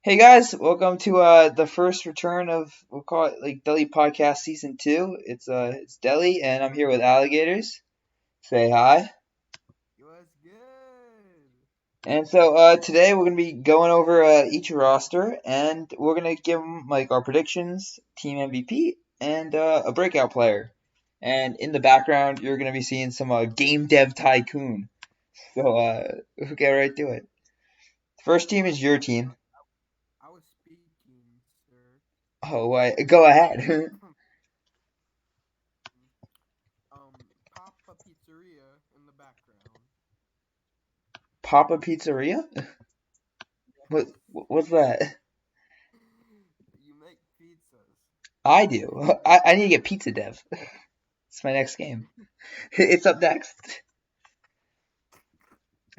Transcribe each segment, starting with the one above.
Hey guys, welcome to the first return of we'll call it like Deli Podcast Season 2. It's Deli and I'm here with alligators. Say hi. Was good. And so today we're gonna be going over each roster and we're gonna give them like our predictions, team MVP, and a breakout player. And in the background you're gonna be seeing some game dev tycoon. So we'll get right to it. First team is your team. I was speaking, sir. Oh, go ahead. Papa Pizzeria in the background. Papa Pizzeria? What Yes. what's that? You make pizzas. I do. I need to get Pizza Dev. It's my next game. It's up next.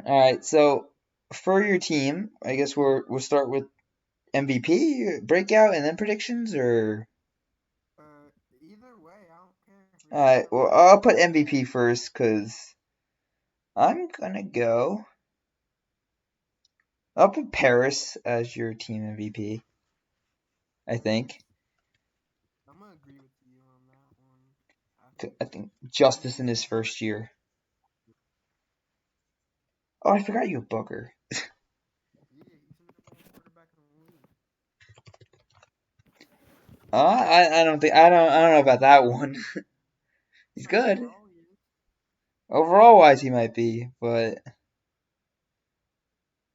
All right. So for your team, I guess we'll start with MVP, breakout, and then predictions. Or Either way, I don't care. all Whichever right. one Well, you I'll want. put MVP first because I'm gonna go. I'll put Paris as your team MVP. I think. I'm gonna agree with you on that one. I I think Justice in he's his more. first year. Oh, I forgot you have Booker. Yeah, he's the number one quarterback in the league. I don't know about that one. He's good. Overall, he is. Overall wise, he might be, but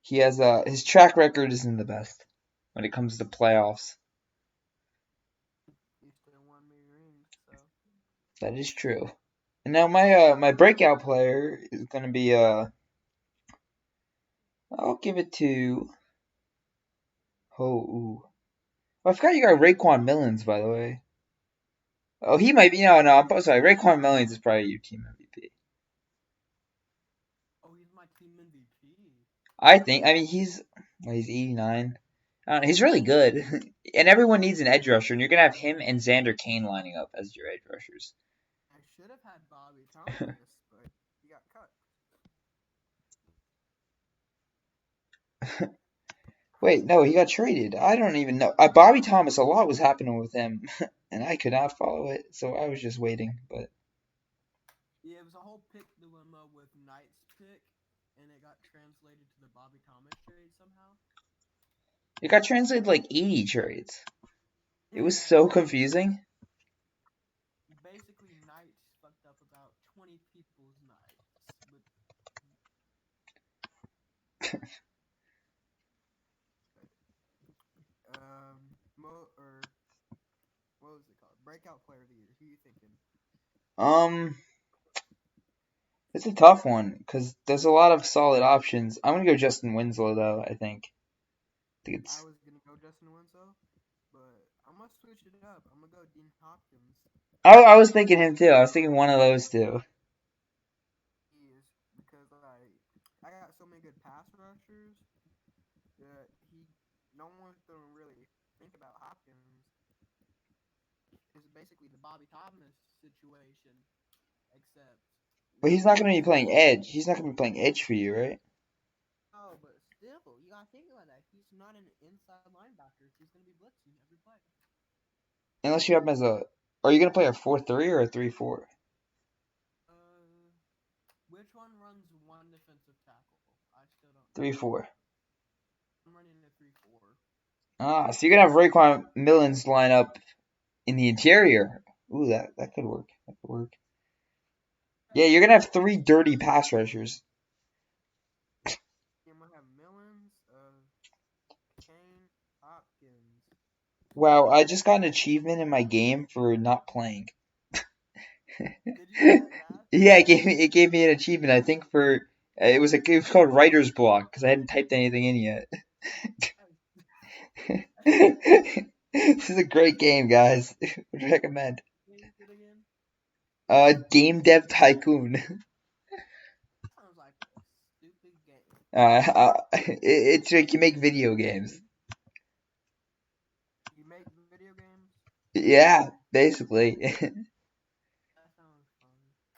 he has his track record isn't the best when it comes to playoffs. He still won me rings, so That is true. And now my breakout player is gonna be I'll give it to ooh. Oh, I forgot you got Raekwon Millins, by the way. Oh, he might be. No, I'm sorry. Raekwon Millins is probably your team MVP. oh, he's my team MVP. I think. I mean, he's 89. I don't know, he's really good, and everyone needs an edge rusher, and you're gonna have him and Xander Kane lining up as your edge rushers. I should have had Bobby Thomas, but he got cut. Wait, no, he got traded. I don't even know. Bobby Thomas, a lot was happening with him, and I could not follow it, so I was just waiting. But Yeah, it was a whole pick dilemma with Knight's pick, and it got translated to the Bobby Thomas trade somehow. it got translated like 80 trades. It was Yeah, so confusing. basically Knight's fucked up about 20 people's nights. But or what was it called? Breakout player of the year. Who you thinking? Um, it's a tough one because there's a lot of solid options. I'm gonna go Justin Winslow though. I think I it's. was gonna go Justin Winslow, but I'm gonna switch it up. I'm gonna go Dean Hopkins. I was thinking him too. I was thinking one of those two. He is because I got so many good pass rushers that no one's gonna really think about Hopkins. Is basically the Bobby Thomas situation, except But he's with not gonna be Winslow. playing edge. He's not gonna be playing edge for you, right? Oh, but still, you gotta think about that. He's not an inside linebacker. He's gonna be blitzing every play. Unless you have him as a. Are you gonna play a 4-3 or a 3-4? Uh, which one runs one defensive tackle? I still don't know. 3-4. I'm running a 3-4. Ah, so you're gonna have Raekwon Millins line up in the interior. Ooh, that could work. That could work. Yeah, you're gonna have three dirty pass rushers. I'm gonna have Millens, Kane, Hopkins. Wow, I just got an achievement in my game for not playing. Did you really that? Yeah, it gave me an achievement. I think for it was called writer's block because I hadn't typed anything in yet. This is a great game, guys. Would recommend. What is it again? Game Dev Tycoon. Sounds like a stupid game. It's like you make video games. You make video games? Yeah, basically. That sounds fun.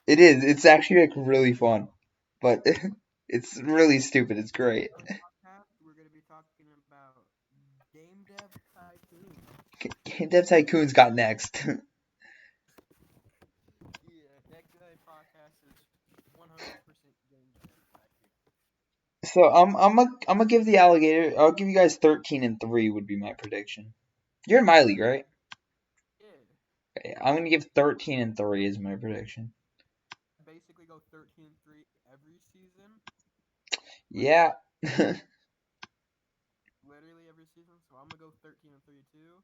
It is. It's actually like really fun, but it's really stupid. It's great. On the podcast, we're gonna be talking about Game Dev Tycoon. Dev Tycoon's got next. Yeah, that good podcast is 100% Game Dev Tycoon. So I'm gonna give the alligator. I'll give you guys 13-3 would be my prediction. You're in my league, right? Yeah, Okay, I'm gonna give 13-3 as my prediction. basically go 13-3 every season, like Yeah. literally every season. So I'm gonna go 13-3 too,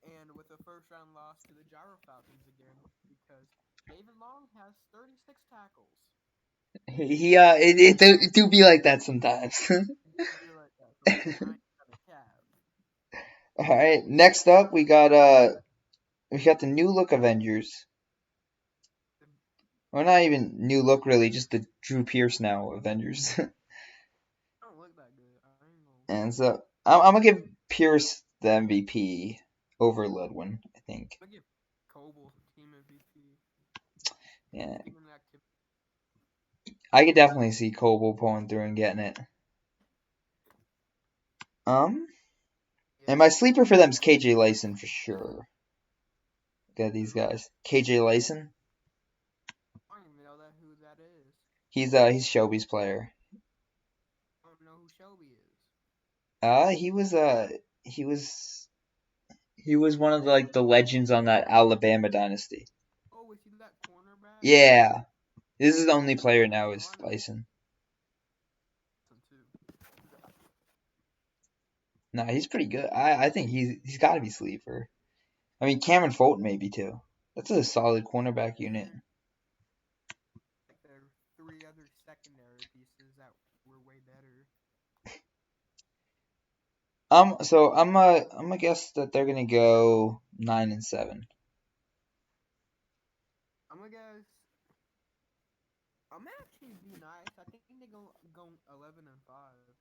and with a first round loss to the Gyro Falcons again because David Long has 36 tackles. It do be like that sometimes. It do be like that sometimes. I ain't gonna cap. All right, next up we got the new look Avengers. The, Well, not even new look really, just the Drew Pierce now Avengers. I don't look that good. I ain't gonna. And so I'm gonna give Pierce the MVP over Ludwin, I think. I'm gonna give Coble team MVP. Yeah, Team in activity. I could definitely see Coble pulling through and getting it. Um, and Yeah. my sleeper for them is KJ Lyson for sure. Got these Who? guys. KJ Lyson. I don't even know that who that is. He's Shelby's player. I don't know who Shelby is. He was he was he was one of the legends on that Alabama dynasty. Oh, was he that cornerback? Yeah, this is the only player now Oh, is I know Lyson. him too. No, he's pretty good. I think he's got to be sleeper. I mean, Cameron Fulton maybe too. That's a solid cornerback unit. Yeah. Like there are three other secondary pieces that were way better. So I'm gonna guess that they're gonna go 9-7. I'm gonna guess. I'm gonna actually be nice. I think they go 11-5.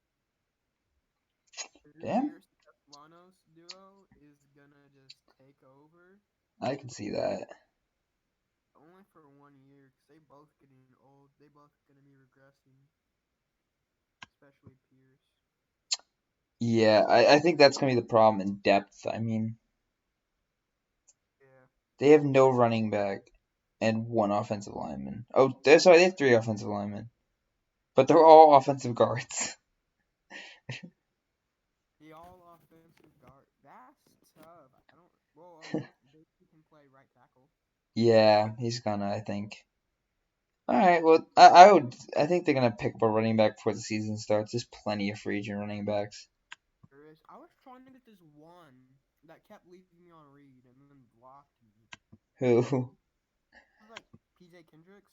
Drew Damn, Pierce and Castellanos duo is gonna just take over. I can see that. Only for 1 year, because they both getting old. They both gonna be regressing, especially Pierce. Yeah, I think that's gonna be the problem in depth. I mean, Yeah. they have no running back and one offensive lineman. Oh, they're sorry, they have three offensive linemen, but they're all offensive guards. The all offensive guard. That's tough. I don't. Well, Deli can play right tackle. Yeah, he's gonna. I think. All right. Well, I think they're gonna pick up a running back before the season starts. There's plenty of free agent running backs. There is. I was trying to get this one that kept leaving me on read and then blocked me. Who? It was like PJ Kendricks.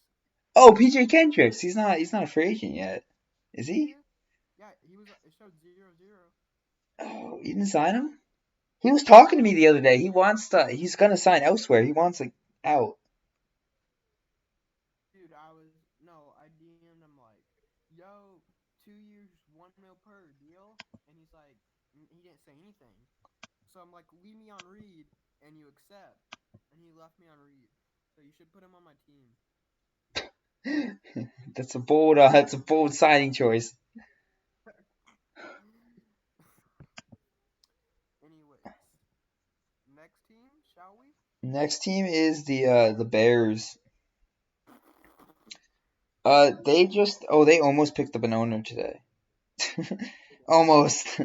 Oh, PJ Kendricks. He's not a free agent yet, is Yeah, he he? is. Yeah, he was. It showed 0-0. Oh, you didn't sign him? He was talking to me the other day. He wants to. He's gonna sign elsewhere. He wants like out. Dude, I was no. I DM'd him like, "Yo, 2 years, 1 mil per deal," and he's like, he didn't say anything. So I'm like, "Leave me on read, and you accept," and he left me on read. So you should put him on my team. That's a bold. That's a bold signing choice. Anyways, next team, shall we? Next team is the Bears. They almost picked up an owner today. Almost.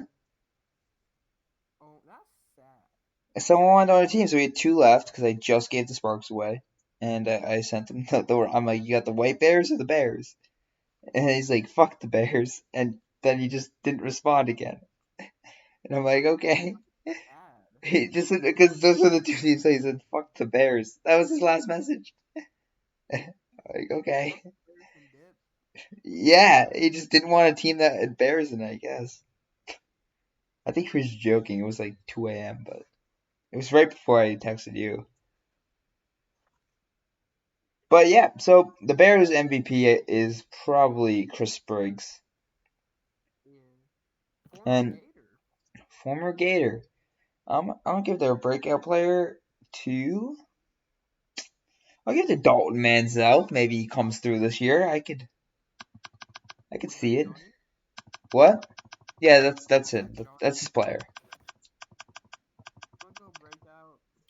Oh, that's sad. Someone wanted on our team, so we had two left because I just gave the Sparks away, and I sent them. I'm like, you got the White Bears or the Bears? And he's like, fuck the Bears, and then he just didn't respond again. And I'm like, okay. Sad. He just because those are the two teams. So he said, fuck the Bears. That was his last message. Like, okay. Fuck Bears and dip. Yeah, he just didn't want a team that had Bears in it, I guess. I think he was joking. It was like 2 a.m., but it was right before I texted you. But yeah, so the Bears MVP is probably Chris Briggs Yeah. Former and Gator. former Gator. I'm gonna give their breakout player to. I'll give it to Dalton Manziel. Maybe he comes through this year. I could Was that see it. Johnny? What? Yeah, that's Was that it. Johnny? That's his player.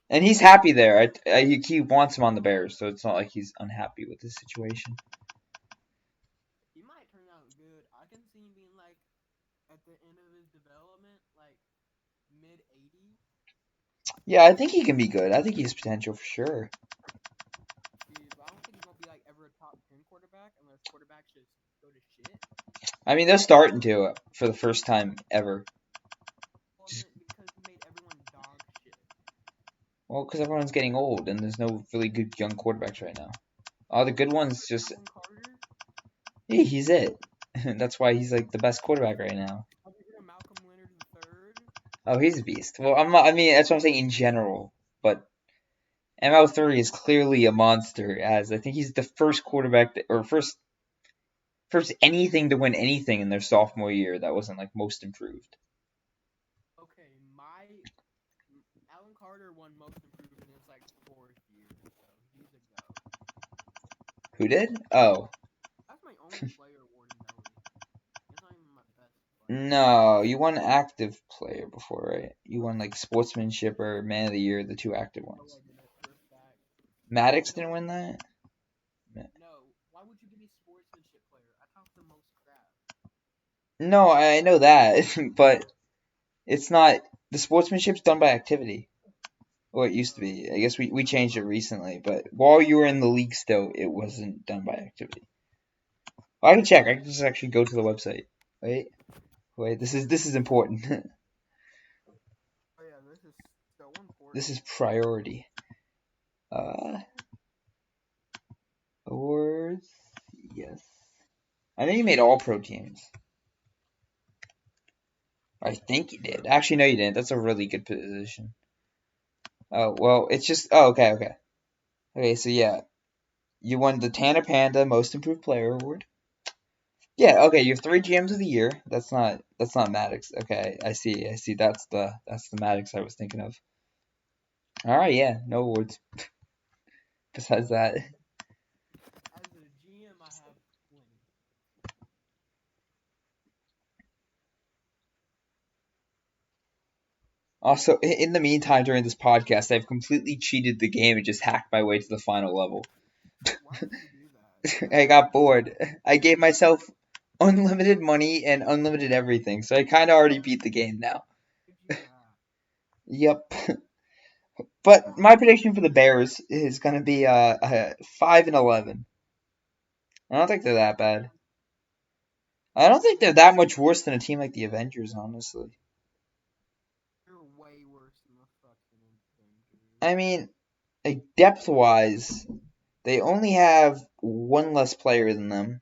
And he's happy there. He wants him on the Bears, so it's not like he's unhappy with the situation. He might turn out good. I can see him being like at the end of his development, like mid 80s. Yeah, I think he can be good. I think he has potential for sure. But I don't think he's gonna be like ever a top 10 quarterback unless quarterbacks just go to shit. I mean, they're starting to for the first time ever. Just, Because he made everyone dog shit. well, because everyone's getting old, and there's no really good young quarterbacks right now. All the good ones just Alan Carter. hey, he's it. That's why he's like the best quarterback right now. Have you heard of Malcolm Leonard III? Oh, he's a beast. Well, I'm not. I mean, that's what I'm saying in general. But ML3 is clearly a monster. As I think he's the first quarterback or first anything to win anything in their sophomore year that wasn't like most improved. Okay, Alan Carter won most improved in his like 4th year, so he's a go. Who did? Oh, That's my only player award in Deli. It's not even my best player. no, you won active player before, right? You won like sportsmanship or man of the year, the two active No, ones. I didn't. First back. Maddox No, didn't win that. no. Why would you give me sportsmanship player? I talked the most crap. No, I know that, but it's not. The sportsmanship's done by activity. Or it used to Oh, be. I guess we changed it recently, but while you were in the league still, it wasn't done by activity. Well, I can check. I can just actually go to the website. Wait. This is important. oh yeah, this is so This important. is priority. Awards. Yes. I think you made all pro teams. I think you did. Sure. Actually, no, you didn't. That's a really good position. Oh well, it's just. Oh, okay. So yeah, you won the Tanner Panda Most Improved Player award. Yeah, okay, you have three GMs of the year. That's not Maddox. Okay, I see. That's the Maddox I was thinking of. All right, yeah, no awards besides that. As a GM, I have plenty. Also, in the meantime, during this podcast, I've completely cheated the game and just hacked my way to the final level. Why would you do that? I got bored. I gave myself unlimited money and unlimited everything, so I kind of already beat the game now. Did you have? Yep. But my prediction for the Bears is going to be 5-11. I don't think they're that bad. I don't think they're that much worse than a team like the Avengers, honestly. You're way worse than the fucking Avengers. I mean, like depth wise, they only have one less player than them.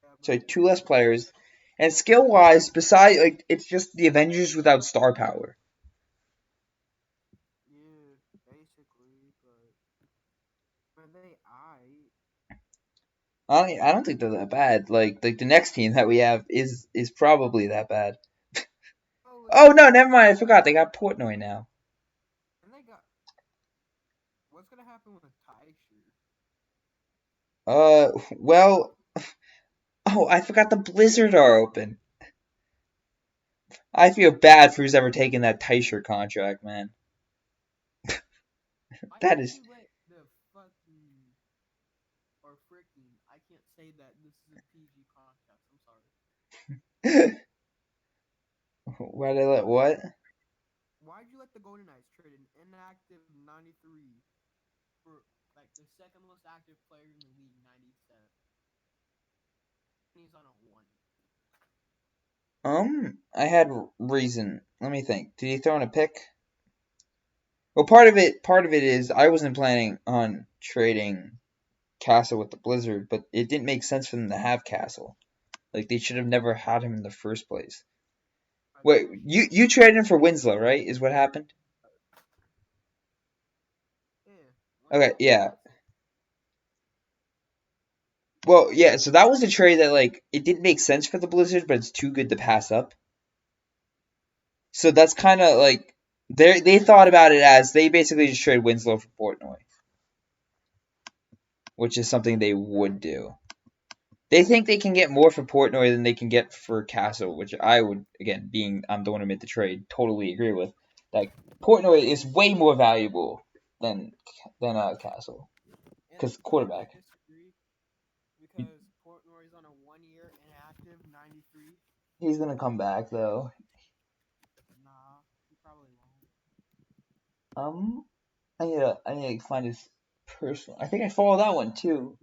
Yeah, So but two less players. And skill wise, besides like it's just the Avengers without star power. yeah, basically, but I don't think they're that bad. Like the next team that we have is probably that bad. oh, Oh no, never mind. I forgot they got Portnoy now. and they got what's gonna happen with Teicher? Well, oh, I forgot the Blizzard are open. I feel bad for who's ever taken that Teicher contract, man. Why That can't is. you let the fucking or freaking? I can't say that. This is a PG podcast. I'm sorry. Why did I let what? Why'd you let the Golden Knights trade an inactive 93 for like the second most active player in the league, 97? And he's on a one. I had reason. Let me think. Did he throw in a pick? Well, part of it is I wasn't planning on trading Castle with the Blizzard, but it didn't make sense for them to have Castle. Like they should have never had him in the first place. I Wait, think they should. you traded him for Winslow, right? Is what happened? Yeah, Okay, Winslow yeah. Castle. Well, yeah. So that was a trade that like it didn't make sense for the Blizzard, but it's too good to pass up. So that's kind of like they thought about it as they basically just traded Winslow for Portnoy, which is something they would do. They think they can get more for Portnoy than they can get for Castle, which I would, again, being I'm the one who made the trade, totally agree with. Like Portnoy is way more valuable than Castle And because can we quarterback. disagree? Because Portnoy's on a 1 year inactive 93. He's gonna come back though. Nah, he probably won't. Um, I need to find his personal. I think I follow that one too.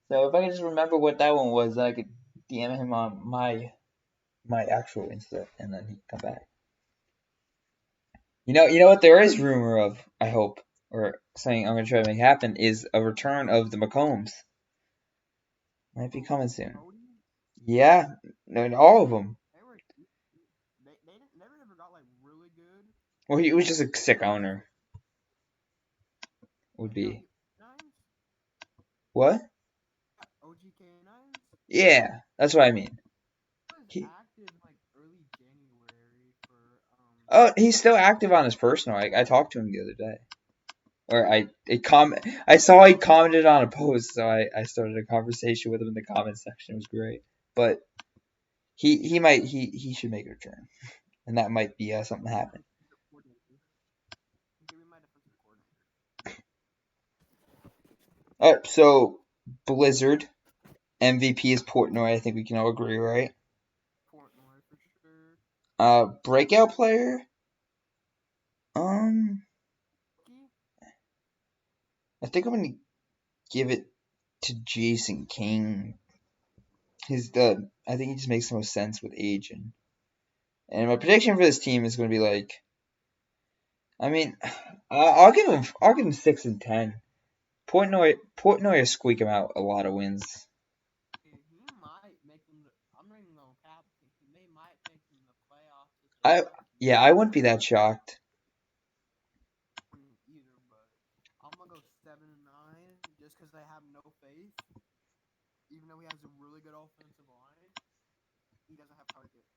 So if I could just remember what that one was, I could DM him on my actual Insta, and then he'd come back. You know what there is rumor of. I hope, or something I'm gonna try to make happen is a return of the McCombs. Might be Who? coming soon. Cody? Yeah, no, all of them. They were. They didn't, never got like really good. Well, he was just a They sick got owner. Would no be he nines. what? Got OG K9s. Yeah, that's what I mean. He was He active like early January for he's still active on his personal. I talked to him the other day, or I saw he commented on a post, so I started a conversation with him in the comment section. It was great, but he should make a return, and that might be something my happen. defensive coordinator. Give me my defensive coordinator. So Blizzard MVP is Portnoy. I think we can all agree, right? Portnoy for sure. Breakout player. Um, Rookie. I think I'm gonna give it to Jason King. I think he just makes the most sense with age, and my prediction for this team is gonna be like, I mean, I'll give him 6-10. Portnoy will squeak him out a lot of wins. He might make them. I'm not even gonna cap. They might make them the playoffs as a I rookie. Yeah, I wouldn't be that shocked. Either, but I'm gonna go 7-9 just because I have no faith. Even though he has a really good offensive line, he doesn't have targets.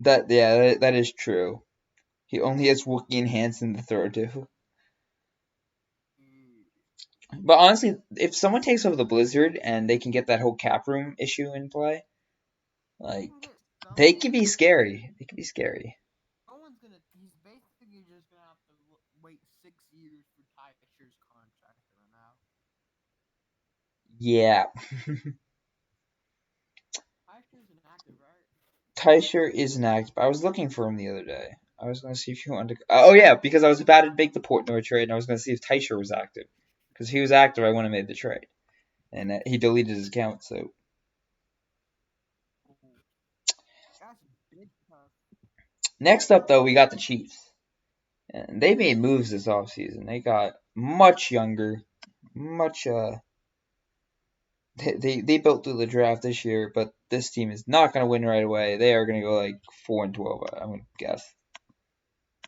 That is true. He only has Wookie and Hansen to throw to. He, But honestly, if someone takes over the Blizzard and they can get that whole cap room issue in play, they like can get they can someone. be scary. They can be scary. No one's gonna. He's basically just gonna have to wait 6 years for Tysher's contract to run out. Yeah. Tysher's inactive, right? Tysher is next, but I was looking for him the other day. I was gonna see if he wanted to. Oh yeah, because I was about to make the Portnoy trade, and I was gonna see if Tysher was active. Because if he was active, I wouldn't have made the trade, and he deleted his account. So Ooh, that's big tough. next up, though, we got the Chiefs, and they made moves this offseason. They got much younger, much they built through the draft this year, but this team is not gonna win right away. They are gonna go like 4-12. I'm gonna guess.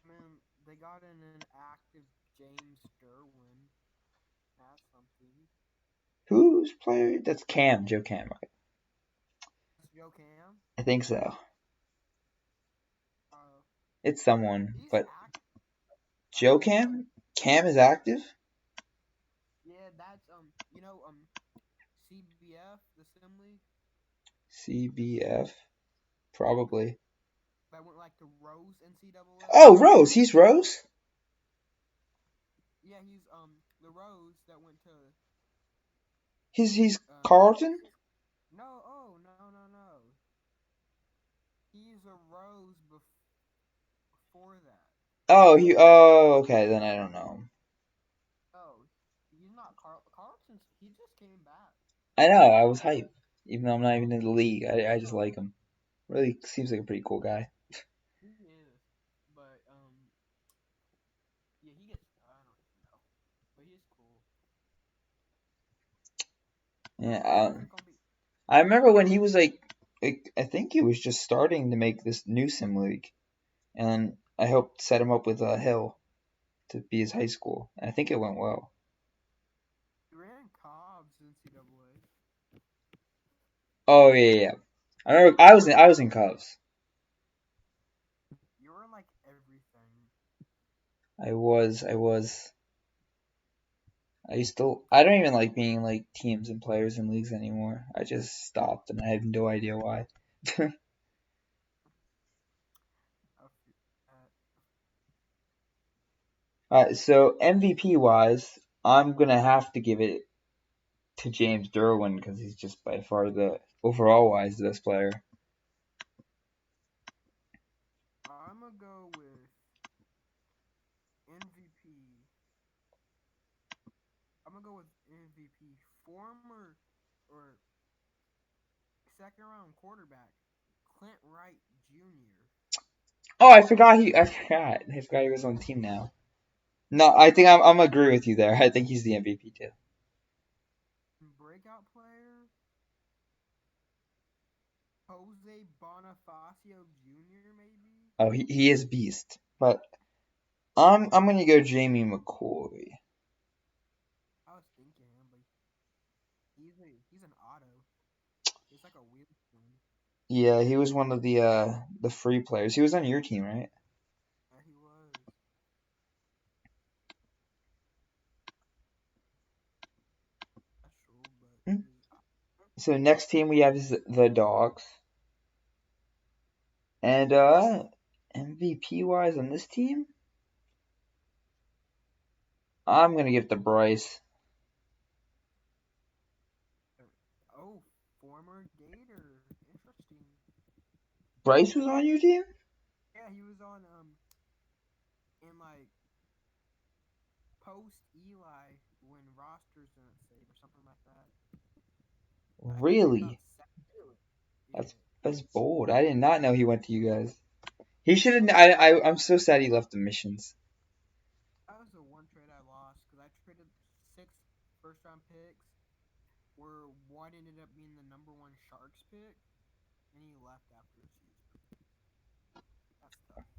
I mean, they got in an active James Derwin. That's something. Who's player? That's Cam, Joe Cam. Right? That's Joe Cam. I think so. Uh, It's someone, he's but active. I Joe thought he was like, Cam? Cam is active? yeah, that's CBF, the Assembly CBF? Probably. that went like to Rose NCAA. Oh, Rose. He's Rose? Yeah, he's the Rose that went to He's Carlton? Texas. No, oh no. He's a Rose before that. Okay, then I don't know. Oh, he's not Carlton's. He just came back. I know, I was hyped. Even though I'm not even in the league, I just like him. Really seems like a pretty cool guy. He is, but yeah, he gets. I don't even know, but he's cool. Yeah, Who's it gonna be? I remember when he was like, I think he was just starting to make this new sim league, and I helped set him up with Hill to be his high school. I think it went well. He ran Cobb's NCAA. Oh yeah. I remember I was in Cubs. You were like everything. I was. I don't even like being like teams and players and leagues anymore. I just stopped and I have no idea why. So MVP wise, I'm gonna have to give it to James Derwin because he's just by far the overall wise the best player. I'm gonna go with MVP. I'm gonna go with MVP. Former or second round quarterback Clint Wright Jr. Oh, I forgot he was on the team now. No, I think I'm agree with you there. I think he's the MVP too. Breakout player Jose Bonifacio Jr. Maybe. Oh, he is beast. But I'm gonna go Jamie McCoy. I was thinking him, but he's an auto. He's like a weird one. Yeah, he was one of the free players. He was on your team, right? Yeah, he was. That's true, but Hmm. he was. So next team we have is the Dogs. And MVP wise on this team, I'm gonna give it to Bryce. Oh, former Gator. Interesting. Bryce was on your team? Yeah, he was on in like post Eli when rosters didn't save or something like that. I think he got Really? second. That's Yeah, that's bold. I did not know he went to you guys. He should have. I'm so sad he left the missions. that was the one trade I lost because I traded six first round picks, where one ended up being the number one Sharks pick, and he left after a season. That's tough.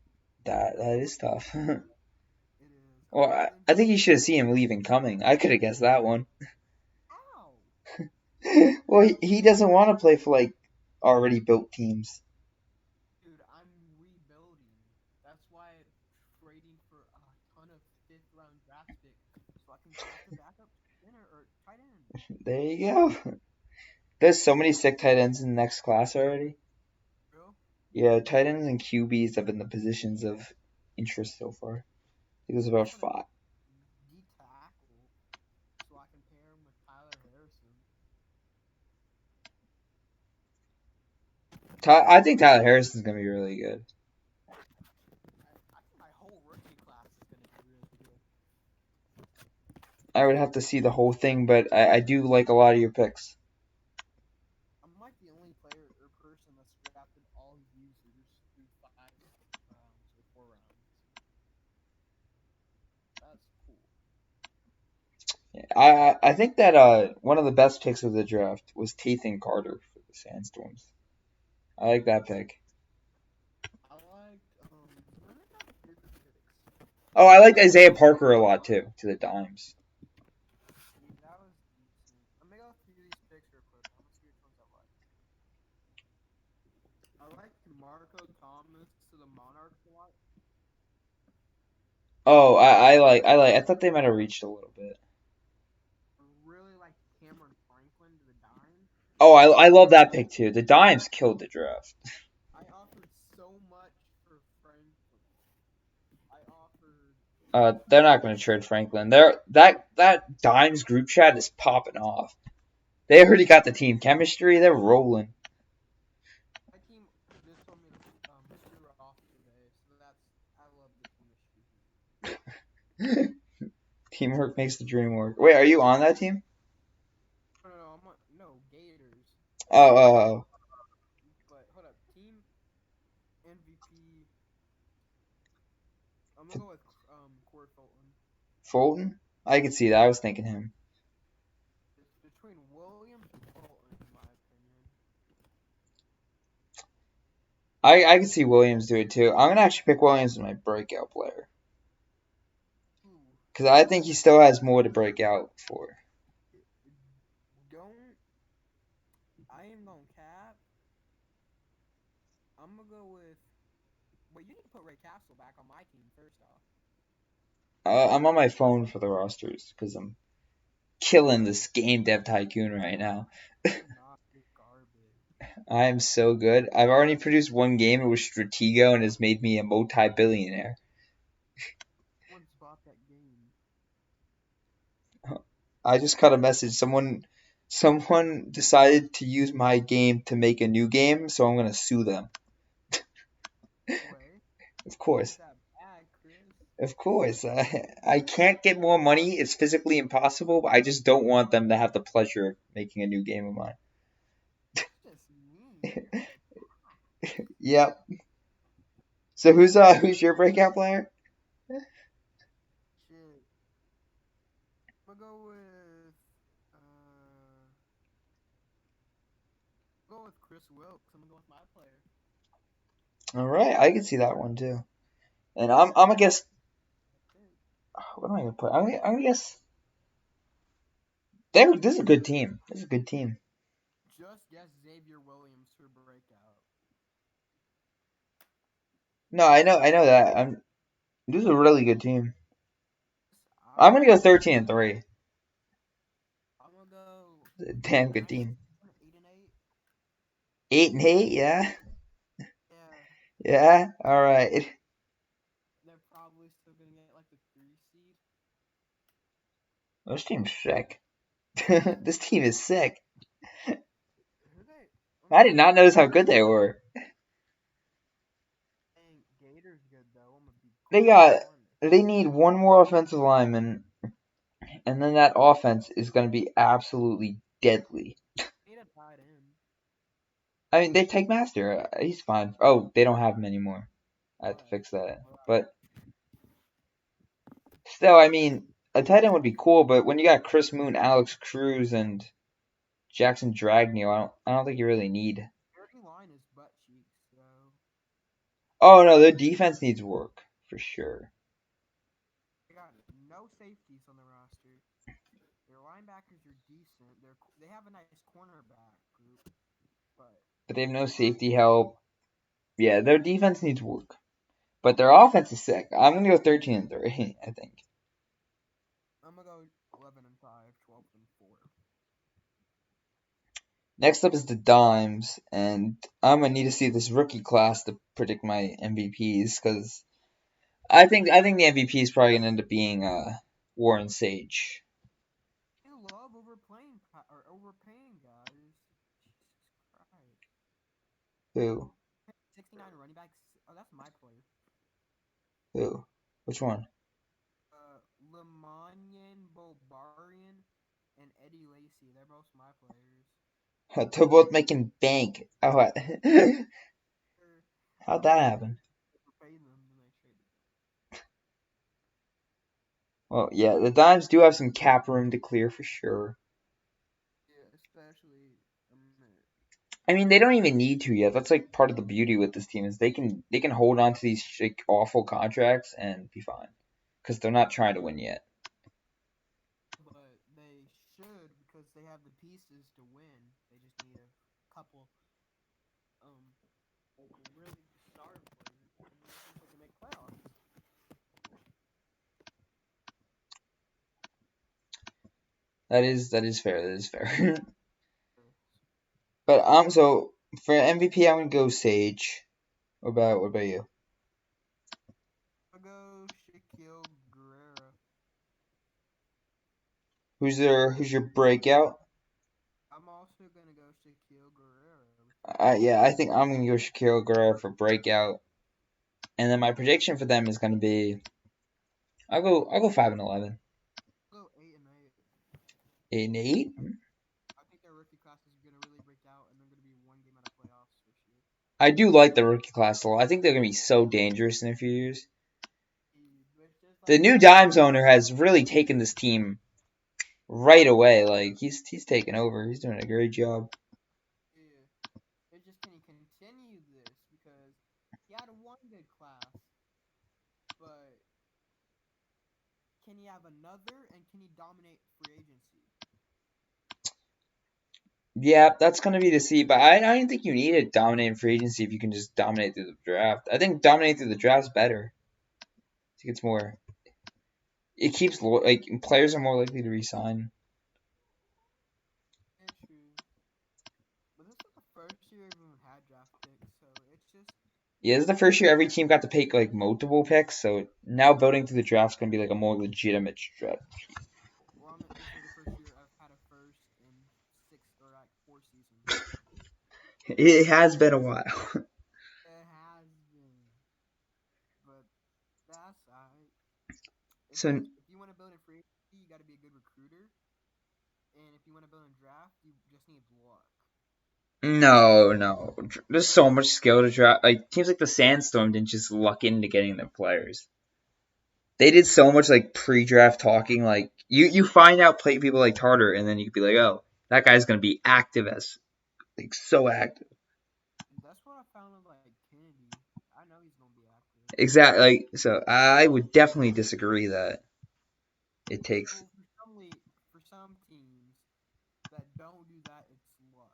That is tough. It is. Well, I think you should have seen him leaving coming. I could have guessed that one. Ow! Well, he doesn't want to play for like already built teams. Dude, I'm rebuilding. That's why I'm trading for a ton of fifth round draft picks so I can draft a backup center or tight end. There you go. There's so many sick tight ends in the next class already. Bro, Yeah, tight ends and QBs have been the positions of interest so far. I think there's about I'm gonna five. D tackle so I can pair him with Tyler Harrison. I think Tyler Harrison's gonna be really good. I think my whole rookie class is gonna be really good. I would have to see the whole thing, but I do like a lot of your picks. I'm like the only player or person that's drafted all users through 5 rounds or 4 rounds. That's cool. I think that one of the best picks of the draft was Tathan Carter for the Sandstorms. I like that pick. I liked what are my favorite picks? Oh, I liked Isaiah Parker a lot too, to the Dimes. Yeah, that was decent. Let me go through these picks real quick. I'm gonna see which ones I like. I liked Marco Thomas to the Monarchs a lot. Oh, I thought they might have reached a little bit. I really liked Cameron Franklin to the Dime. Oh, I love that pick too. The Dimes killed the draft. I offered so much for Franklin. I offered They're not going to trade Franklin. That Dimes group chat is popping off. They already got the team chemistry. They're rolling. my team. This told me to screw off today, so that's I love the chemistry here. Teamwork makes the dream work. Wait, are you on that team? No, I'm on, no Gators. Oh, oh, But hold up, team MVP. I'm gonna oh. go with Corey Fulton. Fulton? I could see that. I was thinking him. It's between Williams and Fulton, in my opinion. I could see Williams do it too. I'm gonna actually pick Williams as my breakout player Ooh, because I think he still has more to break out for. don't. I am gonna cap. I'm gonna go with. But you need to put Ray Castle back on my team first off. I'm on my phone for the rosters because I'm killing this game dev tycoon right now. You're not. You're garbage. I'm so good. I've already produced one game. It was Stratego and has made me a multi-billionaire. Someone's bought that I just got a message. Someone decided to use my game to make a new game, so I'm gonna sue them. No way. Of If it's course. that bad, Chris. Of course. I can't get more money. It's physically impossible, but I just don't want them to have the pleasure of making a new game of mine. That's just mean. You're just Yep. So who's your breakout player? shit. I'm gonna uh go with Chris Wilkes. I'm gonna go with my player. All right, I can see that one too. And I'm gonna guess. That's it. What am I gonna put? I'm gonna guess. This is a good team. This is a good team. Just guess Xavier Williams for breakout. No, I know that. This is a really good team. I'm I'm gonna go 13-3. I'm gonna go A damn good nine and team. 8 and 8. 8-8, yeah, Yeah, yeah. All right. they're probably still gonna get like the 3 seed. This team's sick. This team is sick. Who they? Let me I did see. not notice how good they were. Dang, Gator's good though. I'm gonna be They completely got. honest. They need one more offensive lineman, and then that offense is gonna be absolutely deadly. Need a tight end, I mean, they take Master. He's fine. Oh, they don't have him anymore. I have to but fix that. well, But still, I mean, a tight end would be cool. But when you got Chris Moon, Alex Cruz, and Jackson Dragneo, I don't think you really need. dirty line is butt cheeks. So Oh no, their defense needs work for sure. they got no safeties on the roster. Their linebackers are decent. They have a nice cornerback group, but But they have no their line. safety help. Yeah, their defense needs work. But their offense is sick. I'm gonna go 13-3. I think. I'm gonna go 11 and 5, 12 and 4. Next up is the Dimes, and I'm gonna need to see this rookie class to predict my MVPs because I think the MVP is probably gonna end up being Warren Sage. They love overpaying guys. Jesus Christ. Who? 69 running backs. Oh, that's my player. Who? Which one? Lemanyan Bobarian and Eddie Lacy. They're both my players. They're both making bank. Oh, what? How'd I'm that sure happen? they overpaid them and they traded them. Well, yeah, the Dimes do have some cap room to clear for sure. Yeah, especially I mean, they don't even need to yet. That's like part of the beauty with this team is they can hold on to these like, awful contracts and be fine because they're not trying to win yet. but they should because they have the pieces to win. They just need a couple like really star players, and then they can make playoffs. That is fair. That is fair. But so for MVP, I'm gonna go Sage. What about you? I'll go Shaquille Guerrero. Who's your breakout? I'm also gonna go Shaquille Guerrero with you. Yeah, I think I'm gonna go Shaquille Guerrero for breakout, and then my prediction for them is gonna be I'll go 5-11. I'll go 8 and 8. 8-8. I think their rookie class is gonna really break out, and they're gonna be one game out of playoffs this year. I do like the rookie class a lot. I think they're gonna be so dangerous in a few years. But it's just The like new Dimes owner has really taken this team right away. Like he's taken over. He's doing a great job. yeah, they're just can he continue this because he had one good class, but can he have another and can he dominate free agency? Yeah, that's gonna be to see. But I don't think you need to dominate in free agency if you can just dominate through the draft. I think dominating through the draft's better. I think it's more. It keeps like players are more likely to resign. Yeah, true. But this is the first year everyone had draft picks, so it's just Yeah, this is the first year every team got to pick like multiple picks. So now building through the draft's gonna be like a more legitimate strat. well, this is the first year It has been a while. It has been, but that's alright. It's So just if you want to build in free agency, you got to be a good recruiter, and if you want to build in draft, you just need luck. no, no. There's so much skill to draft. Like teams like the Sandstorm didn't just luck into getting their players. They did so much like pre-draft talking. Like you find out play people like Tartar, and then you could be like, oh, that guy's gonna be active as like so active. That's what I found with like Kennedy. I know he's gonna be active. Exactly. Like, so I would definitely disagree that it takes. Well, for some teams that don't do that, it's luck.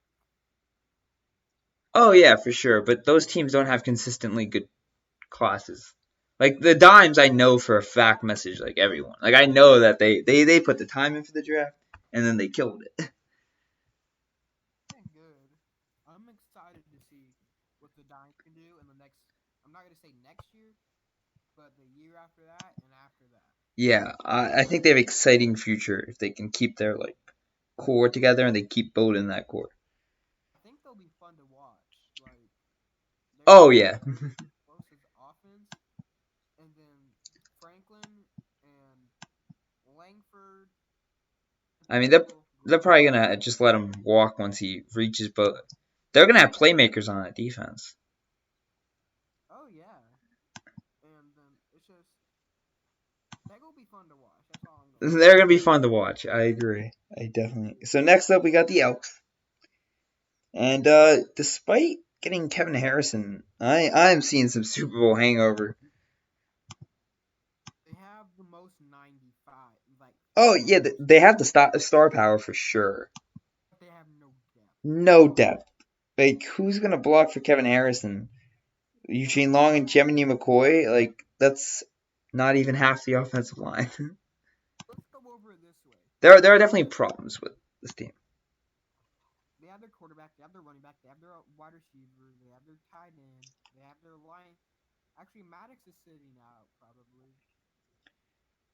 Oh yeah, for sure. But those teams don't have consistently good classes. Like the Dimes, I know for a fact message like everyone. Like I know that they put the time in for the draft and then they killed it. And good. I'm excited to see what the Giants can do in the next. I'm not gonna say next year, but the year after that and after that. Yeah, I think they have exciting future if they can keep their like core together and they keep building that core. I think they'll be fun to watch. Like they're Oh gonna yeah, have explosive offense, and then Franklin and Langford I mean potential. they're probably gonna just let him walk once he reaches, but they're gonna have playmakers on that defense. Oh yeah, and then it's just that will be fun to watch. That's all I'm gonna say. They're gonna be fun to watch. I agree. I definitely. So next up we got the Elks, and despite getting Kevin Harrison, I'm seeing some Super Bowl hangover. They have the most 95, like Oh the yeah, most, they have the star power for sure. but they have no depth. No depth. Like who's gonna block for Kevin Harrison? Yeah, Eugene Long and Jeminy McCoy? Like that's not even half the offensive line. let's go over it this way. There are definitely problems with this team. They have their quarterback, they have their running back, they have their wide receiver, they have their tight end, they have their line. Actually, Maddox is sitting out probably,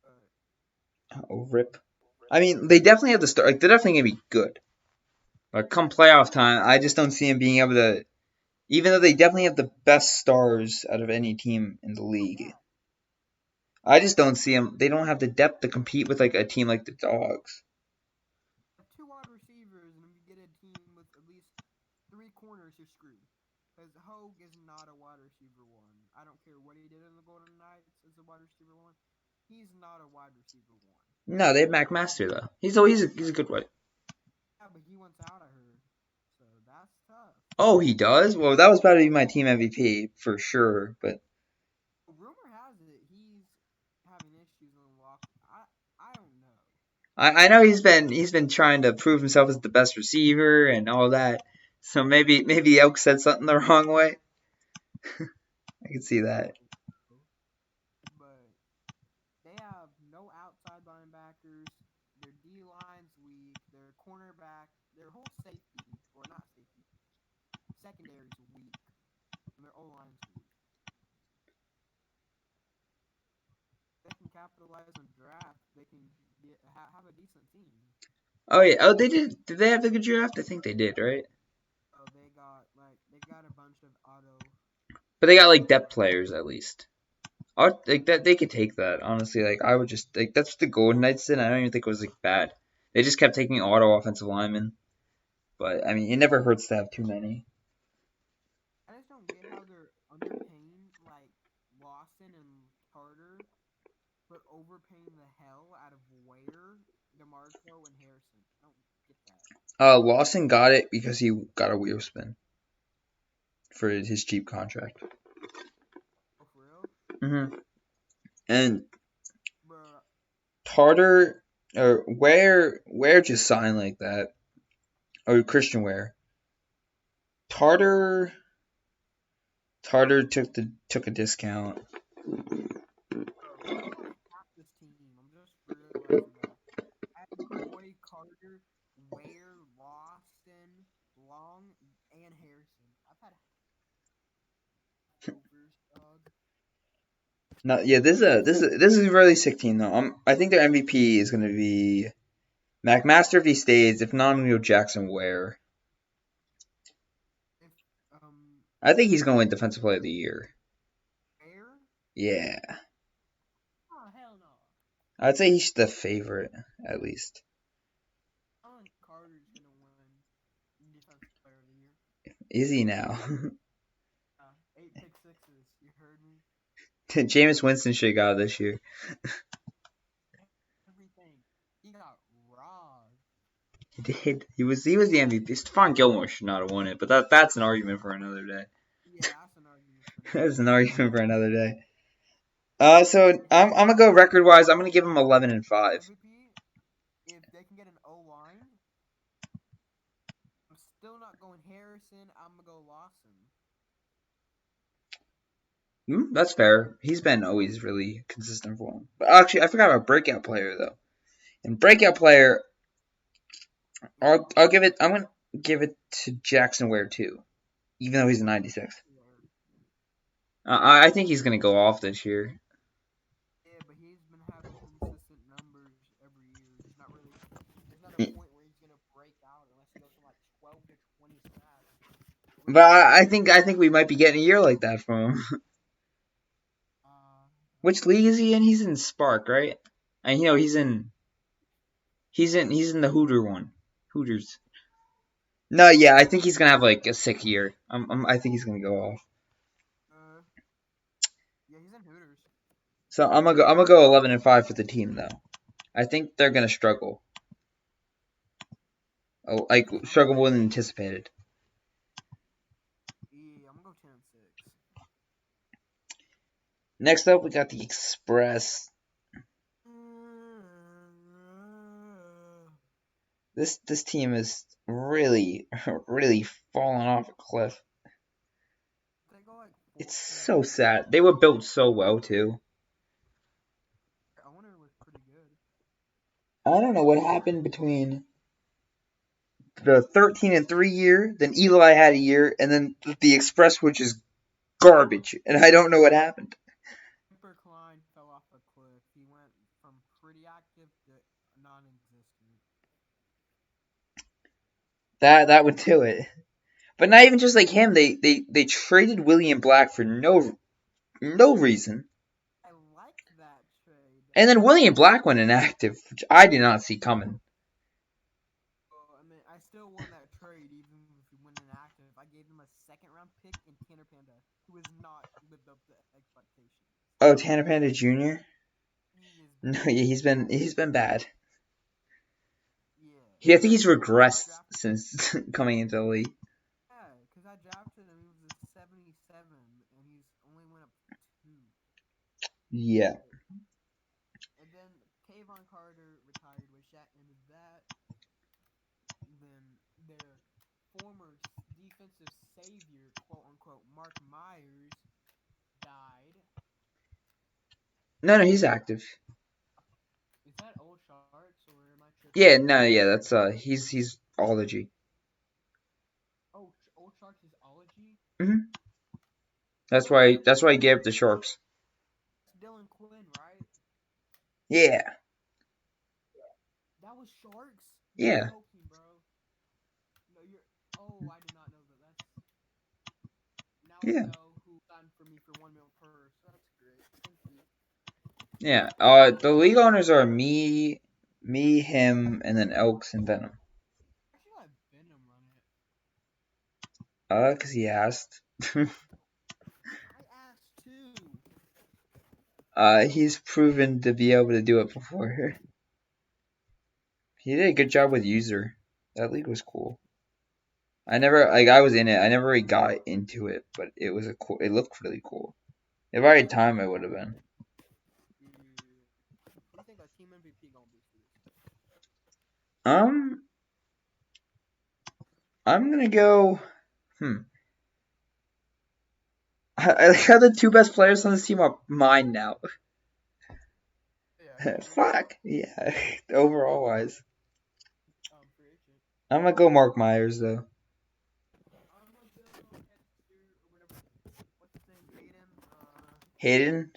but Oh rip. I mean, they definitely have the star. Like they're definitely gonna be good. But come playoff time, I just don't see them being able to. Even though they definitely have the best stars out of any team in the oh league, yeah, I just don't see them. They don't have the depth to compete with like a team like the Dogs. two wide receivers, and if you get a team with at least three corners, you're screwed. Because Hogue is not a wide receiver one. I don't care what he did in the Golden Knights as a wide receiver one. He's not a wide receiver one. No, they have McMaster though. He's a good one. Yeah, but he wants out of her, so that's tough. Oh, he does. Well, that was about to be my team MVP for sure. But Rumor has it he's having issues on lock. I don't know. I know he's been trying to prove himself as the best receiver and all that. So maybe Elk said something the wrong way. I can see I that. don't know. But they have no outside linebackers. Their D line's weak. Their cornerback, their whole safety, or not safety, secondary's weak, and their O line's weak. They can capitalize on draft. They can have a decent team. Oh yeah. Oh, they did. Did they have the good draft? I think they did, right? So they got a bunch of auto. But they got like depth players at least. Like that, they could take that. Honestly, like I would just like that's what the Golden Knights did. I don't even think it was like bad. They just kept taking auto offensive linemen. But I mean, it never hurts to have too many. I just don't get how they're underpaying like Lawson and Carter, but overpaying the hell out of Ware, DeMarco, and Harrison. I don't get that. Lawson got it because he got a wheel spin for his cheap contract. Oh, for real? And But Tarter or Ware just signed like that, or Christian Ware. Tarter Tarter took a discount. they almost half this team. I'm just realizing that. I had Boy, Carter, Ware, Lawson, Long, and Harrison. I've had leftovers, dog. No, yeah, this is a really sick team though. I think their MVP is gonna be McMaster if he stays. If not, I'm gonna go Jackson Ware. If I think he's gonna win Defensive Player of the Year. Air? Yeah, Oh, hell no. I'd say he's the favorite at least. Alan Carter's gonna win Defensive Player of the Year. Is he now? 8 pick sixes. You heard me? Jameis Winston should have got it this year. Everything. He got robbed. He did. He was the MVP. Stephon Gilmore should not have won it, but that's an argument for another day. Yeah, that's an argument for another That's an day. argument for another day. So I'm gonna go record wise. I'm gonna give him 11-5. MVP, if they can get an O line, I'm still not going Harrison. I'm gonna go Lawson. That's fair. He's been always really consistent for him. But actually, I forgot about breakout player though. And breakout player, I'll give it. I'm gonna give it to Jackson Ware too, even though he's a 96. I think he's gonna go off this year. Yeah, but he's been having consistent numbers every year. He's not really. There's not a point where he's gonna break out unless he goes from like 12 to 20 sacks. But I think we might be getting a year like that from him. Which league is he in? He's in Spark, right? And he's in the Hooter one. Hooters. No, yeah, I think he's gonna have like a sick year. I think he's gonna go off. Uh, yeah, he's in Hooters. So I'm gonna go 11-5 for the team though. I think they're gonna struggle. Oh, like struggle more than anticipated. Yeah, I'm gonna go 10-6. Next up, we got the Express. This team is really really falling off a cliff. They go like It's 14 so and sad. They were built so well too. Owner was pretty good. I don't know what happened between the 13-3 year, then Eli had a year, and then the Express, which is garbage, and I don't know what happened. Cooper Klein fell off a cliff. He went from pretty active to non-existent. That would do it. But not even just like him. They traded William Black for no reason, I liked that trade. and then William Black went inactive, which I did not see coming. Well, I mean, I still won that trade even if he went inactive. I gave him a second-round pick in Tanner Panda, who has not lived up to expectations. Oh, Tanner Panda Jr. He has been No, yeah, he's been bad. yeah. I think he's regressed since coming into the league. Yeah, because I drafted him. He was a 77, and he's only went up 2. Yeah. And then Kayvon Carter retired, which that ended that. Then their former defensive savior, quote unquote, Mark Myers, died. No, he's active. Is that old Sharks or am I tripping? Yeah, no, yeah, that's he's ology. Oh, old Sharks is ology. Mhm. That's why he gave it to Sharks. That's Dylan Quinn, right? Yeah. That was Sharks. Yeah. You're joking, bro. No, you're. Oh, I did not know that. That's. Now Yeah. I know who signed for me for $1 million per. So that's great. Thank you. Yeah. The league owners are me, him, and then Elks and Venom. I should let Venom run it. Cause he asked. I asked too. He's proven to be able to do it before. He did a good job with User. That league was cool. I was in it. I never really got into it, but it was it looked really cool. If I had time, I would have been. Yeah. What do you think our team MVP gonna be for this? I'm gonna go. I like how the two best players on this team are mine now. Yeah, Fuck. Yeah. Overall wise. free agent. I'm gonna go Mark Myers though. I'm gonna go Hector or whatever. What's his name? Hayden,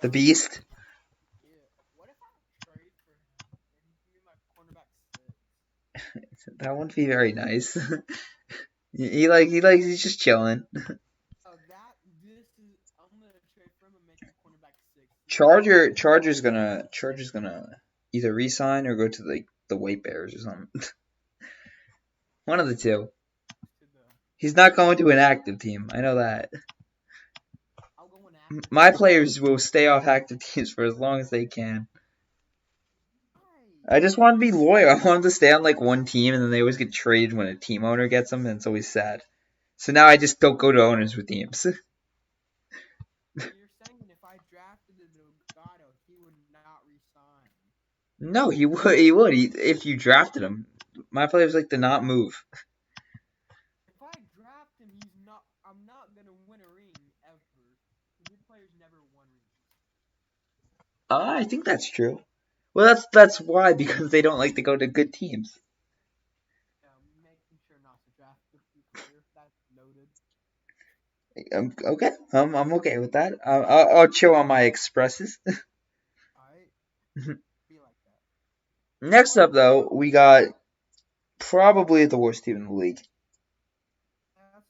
the Beast. Yeah. What if I trade for him and he give me my cornerback 6? That wouldn't be very nice. he's just chilling. Oh, this is. I'm gonna trade for him and make him cornerback six. This is the Chargers gonna either resign or go to like the White Bears or something. One of the two. to the. He's not going to an active team. I know that. I'll go inactive. My players will stay off active teams for as long as they can. Right. I just want to be loyal. I want them to stay on like one team, and then they always get traded when a team owner gets them, and it's always sad. So now I just don't go to owners with teams. So you're saying if I drafted a Delgado, he would not resign? No, he would. He would. If you drafted him, my players like to not move. If I draft him, he's not. I'm not gonna win a ring ever. Good players never won rings. I think that's true. Well, that's why because they don't like to go to good teams. Making sure not to draft a good player. That's noted. Okay, I'm okay with that. I'll chill on my expresses. Alright, be like that. Next up, though, we got probably the worst team in the league. That's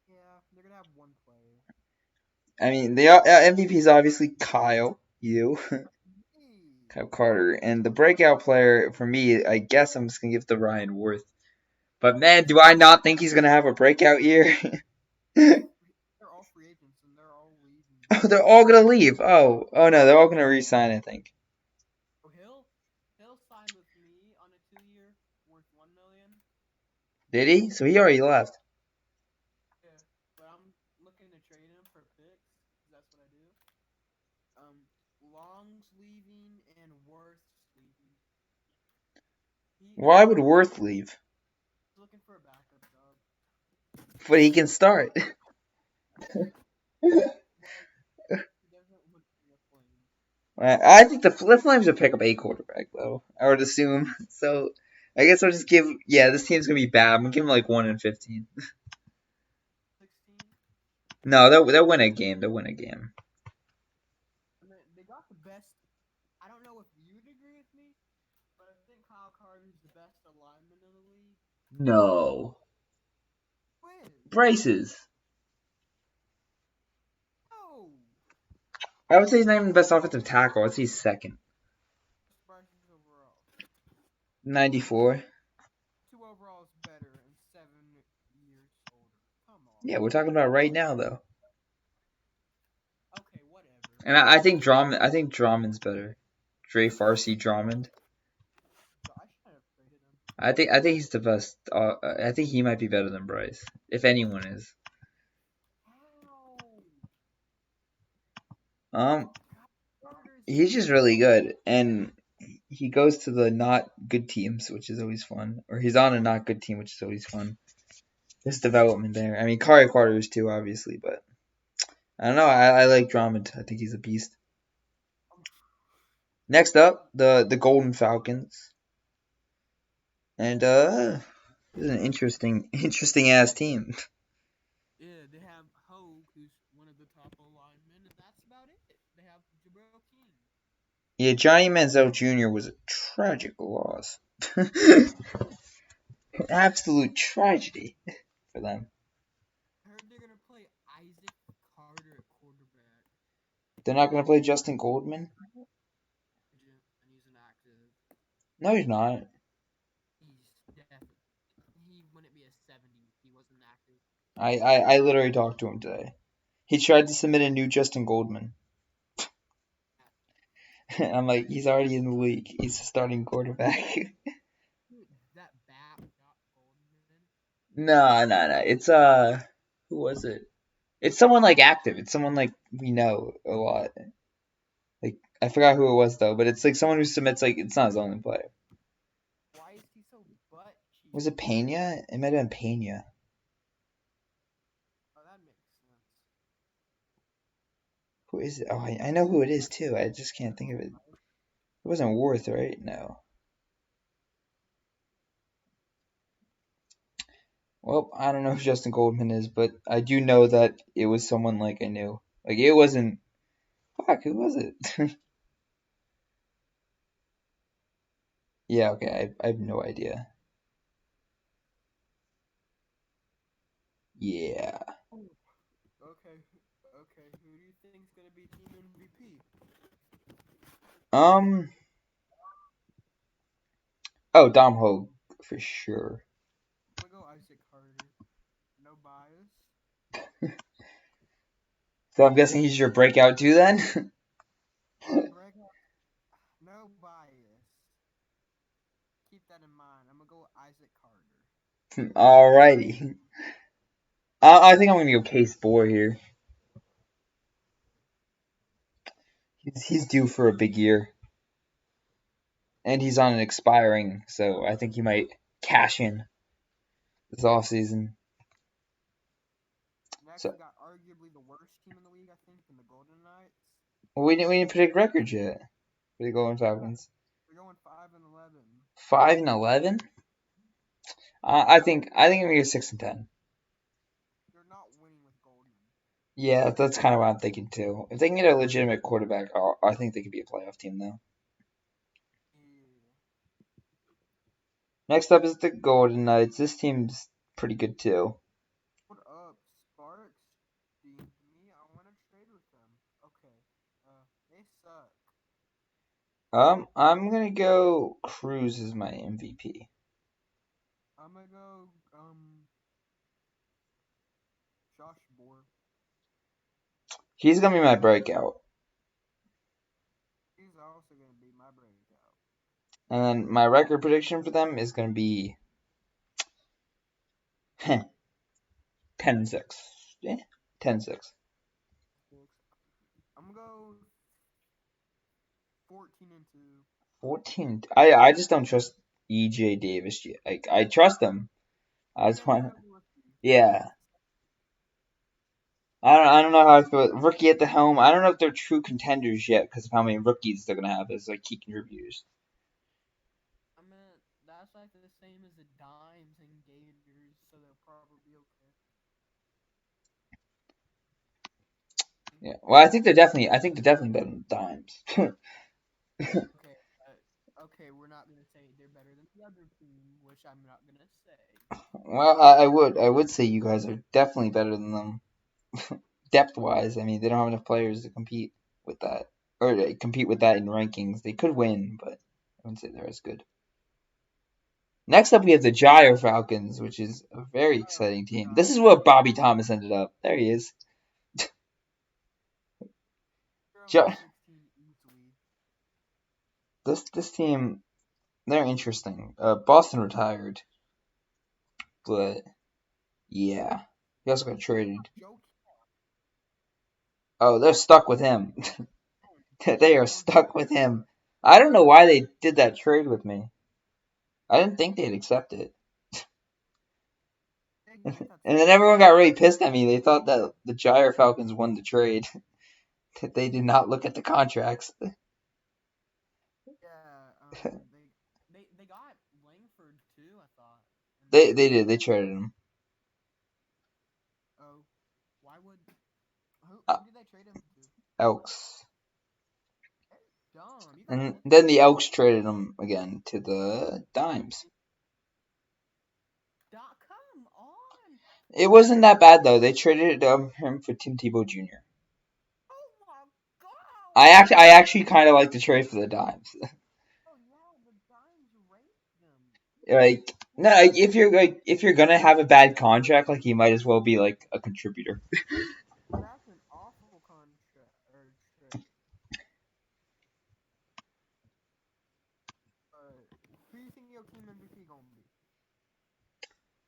yeah. They're gonna have one player. I mean, the MVP is obviously Hey, Kyle Carter, and the breakout player for me, I guess I'm just gonna give it to Ryan Worth. But man, do I not think he's gonna have a breakout year? they're all free agents and they're all leaving. Oh, they're all gonna leave. Oh no, they're all gonna resign. I think. Oh, Hill signed with me on a 2 year worth 1 million. Did he? So he already left. Yeah, but I'm looking to trade him for picks. 'Cause that's what I do. Long's leaving and Worth's leaving. Why would Worth leave? He's looking for a backup job. But he can start. Well, he doesn't look for the Flames. I think the Flames would pick up a quarterback though. I would assume. So I guess I'll just give. Yeah, this team's gonna be bad. I'm gonna give him like 1-15. 16. No, they'll win a game. They'll win a game. And they got the best. I don't know if you'd agree with me, but I think Kyle Carter's the best alignment in the league. No. Quiz. Braces. Oh, I would say he's not even the best offensive tackle. I'd say he's second. Bryce's overall. 94. Two overalls better and 7 years older. Come on. Yeah, we're talking about right now though. Okay, whatever. And I think Drummond. I think Drummond's better. Dre Farsi Drummond. I should have traded him. I think he's the best. I think he might be better than Bryce, if anyone is. How? Um, Carter is he's just so really good, and he goes to the not good teams, which is always fun. Or he's on a not good team, which is always fun. There's development there. I mean, Kari Carter is too, obviously, but I don't know. I like Drummond. I think he's a beast. Next up, the Golden Falcons, and this is an interesting ass team. Yeah, they have Hogue, who's one of the top linemen, and that's about it. They have Jabril King. Yeah, Johnny Manziel Jr. was a tragic loss. Absolute tragedy for them. I heard they're gonna play Isaac Carter at quarterback. They're not going to play Justin Goldman? And he's an active. No, he's not. He's definitely. He wouldn't be a 70 if he wasn't active. I literally talked to him today. He tried to submit a new Justin Goldman. I'm like, he's already in the league. He's a starting quarterback. That bat got Goldman. No. It's who was it? It's someone like active. It's someone like we know a lot. Like I forgot who it was though, but it's like someone who submits like it's not his only player. Why is he so butt Was it cheeks? Pena? It might have been Pena. Oh, that makes sense. Who is it? Oh, I know who it is too. I just can't think of it. It wasn't Worth, right? No. Well, I don't know who Justin Goldman is, but I do know that it was someone like I knew. Like it wasn't. Fuck, who was it? Yeah, okay, I have no idea. Yeah. Ooh. Okay, okay. Who do you think's gonna be team MVP? Um. Oh, Dom Hogue for sure. I'm gonna go Isaac Carter. No bias. So I'm guessing he's your breakout too then. My breakout. No bias. Keep that in mind. I'm gonna go Isaac Carter. Alrighty. I think I'm gonna go Case Bohr here. He's due for a big year, and he's on an expiring, so I think he might cash in this off season. Next, So we got arguably the worst team in the league, I think, in the Golden Knights. we didn't predict records yet for the Golden Falcons. They're going 5-11. 5-11. I think I'm gonna go 6-10. They're not winning with Goldman. Yeah, that's kind of what I'm thinking too. If they can get a legitimate quarterback, I think they could be a playoff team though. Yeah. Next up is the Golden Knights. This team's pretty good too. What up, Sparks? Seems to me I want to trade with them. Okay. They suck. I'm gonna go Cruz as my MVP. I'm gonna go Josh Bohr. He's gonna be my breakout, He's also gonna be my breakout. and then my record prediction for them is gonna be 10-6. Yeah, 10-6. I'm gonna go 14-2. 14. I just don't trust EJ Davis yet. Like I trust him. I He just doesn't want. have a rookie. Yeah. I don't know how I feel. Rookie at the helm. I don't know if they're true contenders yet because of how many rookies they're gonna have as like key contributors. I mean, that's like the same as the Dimes and Gators, so they'll probably be okay. Yeah. Well, I think they're definitely better than Dimes. Okay, okay, we're not gonna say they're better than the other team, which I'm not gonna say. Well, I would say you guys are definitely better than them depth wise. I mean, they don't have enough players to compete with that or compete with that in rankings. They could win, but I wouldn't say they're as good. Next up, we have the Gyre Falcons, which is a very Oh exciting team. This is God, where Bobby Thomas ended up. There he is. they're over Gy- 16 easily. this team, they're interesting. Boston retired, but yeah, he also got traded. Joe Oh, they're stuck with him. Canton. They are Don't say stuck with him. I don't know why they did that trade with me. I didn't think they'd accept it. they get that And then smart. everyone got really pissed at me. They thought that the Gyre Falcons won the trade. That they did not look at the contracts. Yeah, they got Langford too, I thought, and they They traded did. They him. traded him. Oh, why would Uh, who did they trade him to? Elks. They're dumb. You gotta And look then at the Elks traded him again to the Dimes. Come on. It wasn't that bad though. They traded him for Tim Tebow Jr. Oh my I God. actually, I actually kind of like the trade for the Dimes. Oh yeah, the Dimes raped them. Like, no, like, if you're gonna have a bad contract, like you might as well be like a contributor. That's an awful contract or trade. Who do you think your team MVP gonna be?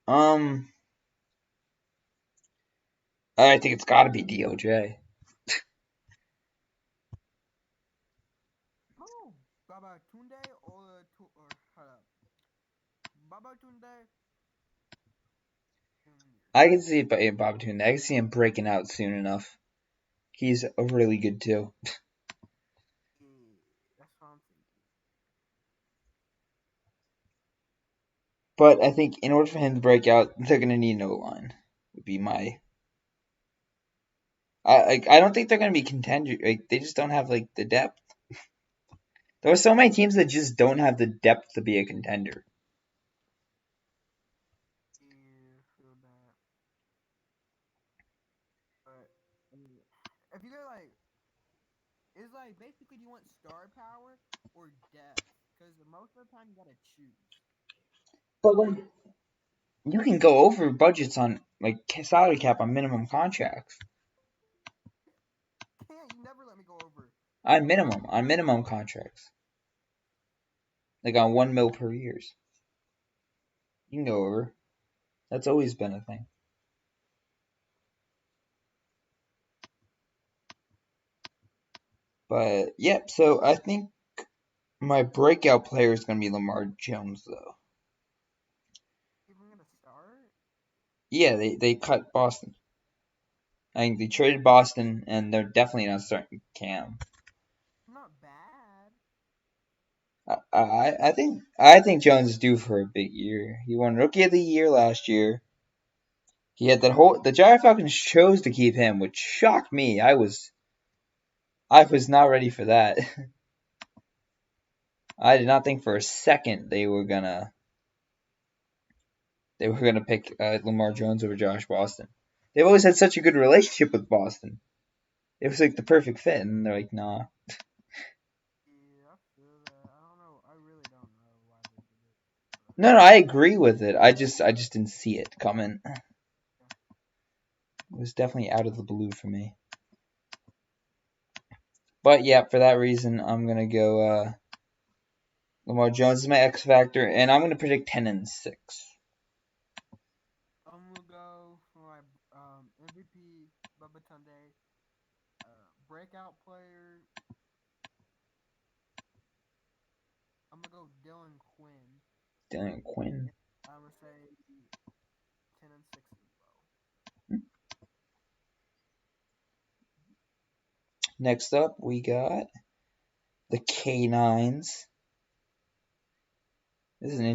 Um, I think it's got to be DOJ. Oh, Baba Tunde or hold up. Baba Tunde Jr. I can see it by Bob Tune. I can see him breaking out soon enough. He's really good too. Yeah, that's what I'm thinking. But I think in order for him to break out, they're gonna need an O line. Would be my. I don't think they're gonna be contender. Like they just don't have like the depth. There are so many teams that just don't have the depth to be a contender. Yeah, feel that. if you get like, it's like basically, do you want star power or depth? Because most of the time you gotta choose. But like, you can go over budgets on like salary cap on minimum contracts. Can't you never let me go over On minimum contracts, like on 1 mil per years. You can go over. That's always been a thing. But yep. So I think my breakout player is gonna be Lamar Jones, though. even gonna start. Yeah, they cut Boston. I think they traded Boston, and they're definitely not starting Cam. Not bad. I think Jones is due for a big year. He won Rookie of the Year last year. He had the Giant Falcons chose to keep him, which shocked me. I was not ready for that. I did not think for a second they were gonna pick Lamar Jones over Josh Boston. They've always had such a good relationship with Boston. It was like the perfect fit, and they're like, nah. Yeah, I feel that. I don't know. I really don't know why they did it, but No, I agree with it. I just didn't see it coming. It yeah. was definitely out of the blue for me. But yeah, for that reason, I'm gonna go Lamar Jones is my X factor, and I'm gonna predict 10-6. I'm gonna go for my MVP Bubba Tunde, breakout player. I'm gonna go Dylan Quinn. Dan Quinn. I'm gonna say 10-6 as well. Next up, we got the K9s. This is an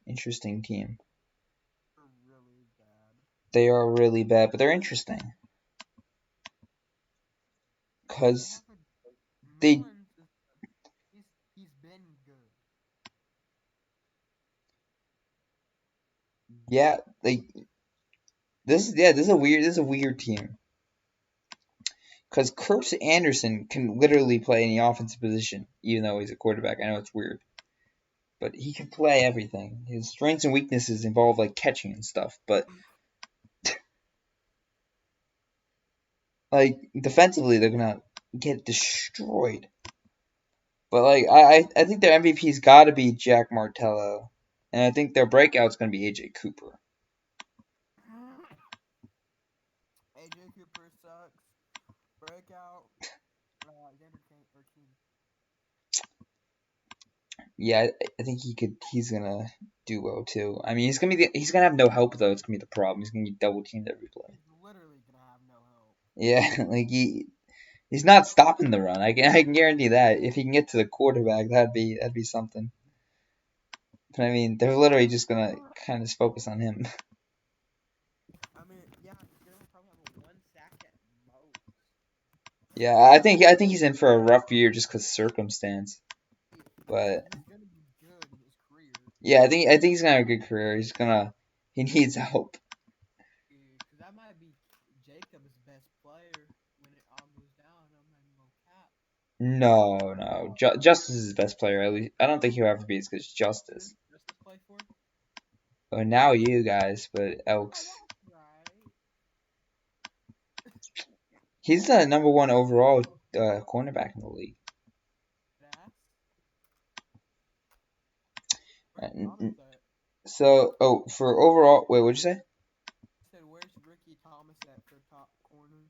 interesting team. They're really bad. They are really bad, but they're interesting They because have a they, Mullins. He's been good. yeah, like this is a weird team because Curtis Anderson can literally play any offensive position, even though he's a quarterback. I know it's weird, but he can play everything. His strengths and weaknesses involve like catching and stuff, but like defensively, they're gonna get destroyed. But like I think their MVP's got to be Jack Martello, and I think their breakout's gonna be AJ Cooper. AJ Cooper sucks. Breakout. Xander King or King. Yeah, I think he's gonna do well too. I mean, he's gonna have no help though. It's gonna be the problem. He's gonna get double teamed every play. He's literally gonna have no help. Yeah, like he's not stopping the run. I can guarantee that. If he can get to the quarterback, that'd be something. But I mean, they're literally just gonna kind of just focus on him. I mean, yeah, he's gonna probably have a one sack at most. Yeah, I think he's in for a rough year just because circumstance. But But he's gonna be good in his career. yeah, I think he's gonna have a good career. He needs help. Because that might be Jacob's best player when it all goes down. I'm not even gonna cap. No. Justice is his best player. At least I don't think he'll ever be as good as Who Justice. does Justice play for? But now you guys, but Oh, Elks. that's right. He's the number one overall cornerback in the league. That's where's Thomas Uh, at? So, for overall, wait, what'd you say? I said, where's Ricky Thomas at for top corner?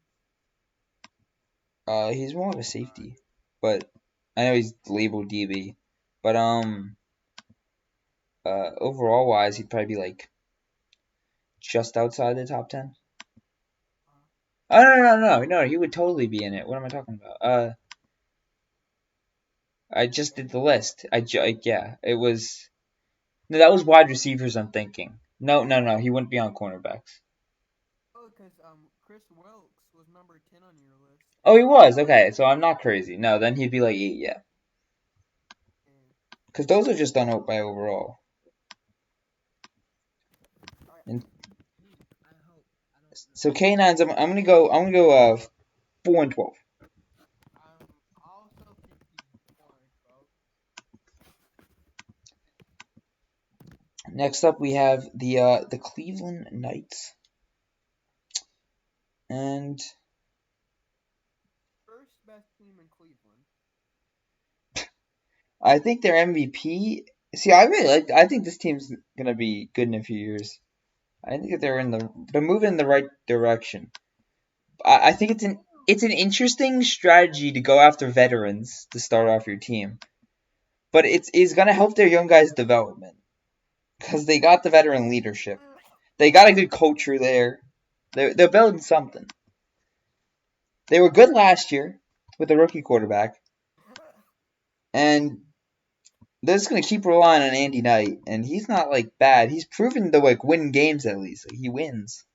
He's more of a safety, but I know he's labeled DB. But overall wise, he'd probably be like just outside the top 10. Uh, Oh no, he would totally be in it. What am I talking about? I just did the AJ. list. Yeah, it was no, that was wide receivers. I'm thinking. No, he wouldn't be on cornerbacks. Oh, because Chris Wilkes was number 10 on your list. Oh, he was okay. So I'm not crazy. No, then he'd be like 8, yeah, And, because those are just done out by overall. all right, And I hope. I don't know. so K9s, I'm gonna go. 4-12. I'm also thinking 4-12. Next up, we have the Cleveland Knights, and First best team in Cleveland. I think their MVP. See, I really like. I think this team's gonna be good in a few years. I think that they're moving in the right direction. I think it's an interesting strategy to go after veterans to start off your team, but it's gonna help their young guys' development because they got the veteran leadership. They got a good culture there. They're building something. They were good last year with the rookie quarterback, and they're just gonna keep relying on Andy Knight, and he's not like bad. He's proven to like win games at least. Like, he wins.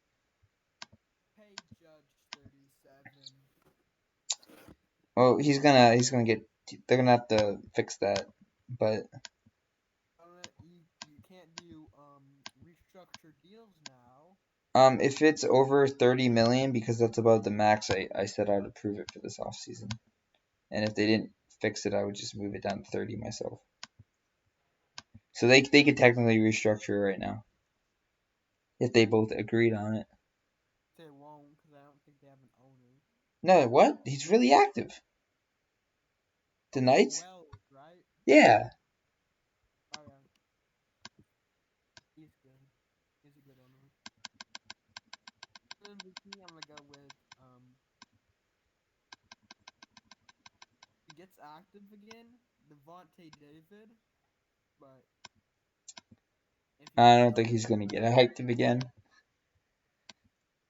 Pay Judge 37. Well, he's gonna get. They're gonna have to fix that, but You can't do restructured deals now. if it's over 30 million, because that's about the max, I said I'd approve it for this offseason. And if they didn't fix it, I would just move it down to 30 myself. So they could technically restructure it right now if they both agreed on it. They won't because I don't think they have an owner. No, what? He's really active. The Oh, Knights? Wells, right? Yeah. Oh yeah, he's good. He's a good owner. MVP, I'm gonna go with he gets active again, Devontae David. But if he I gets don't think he's owned, gonna get active again.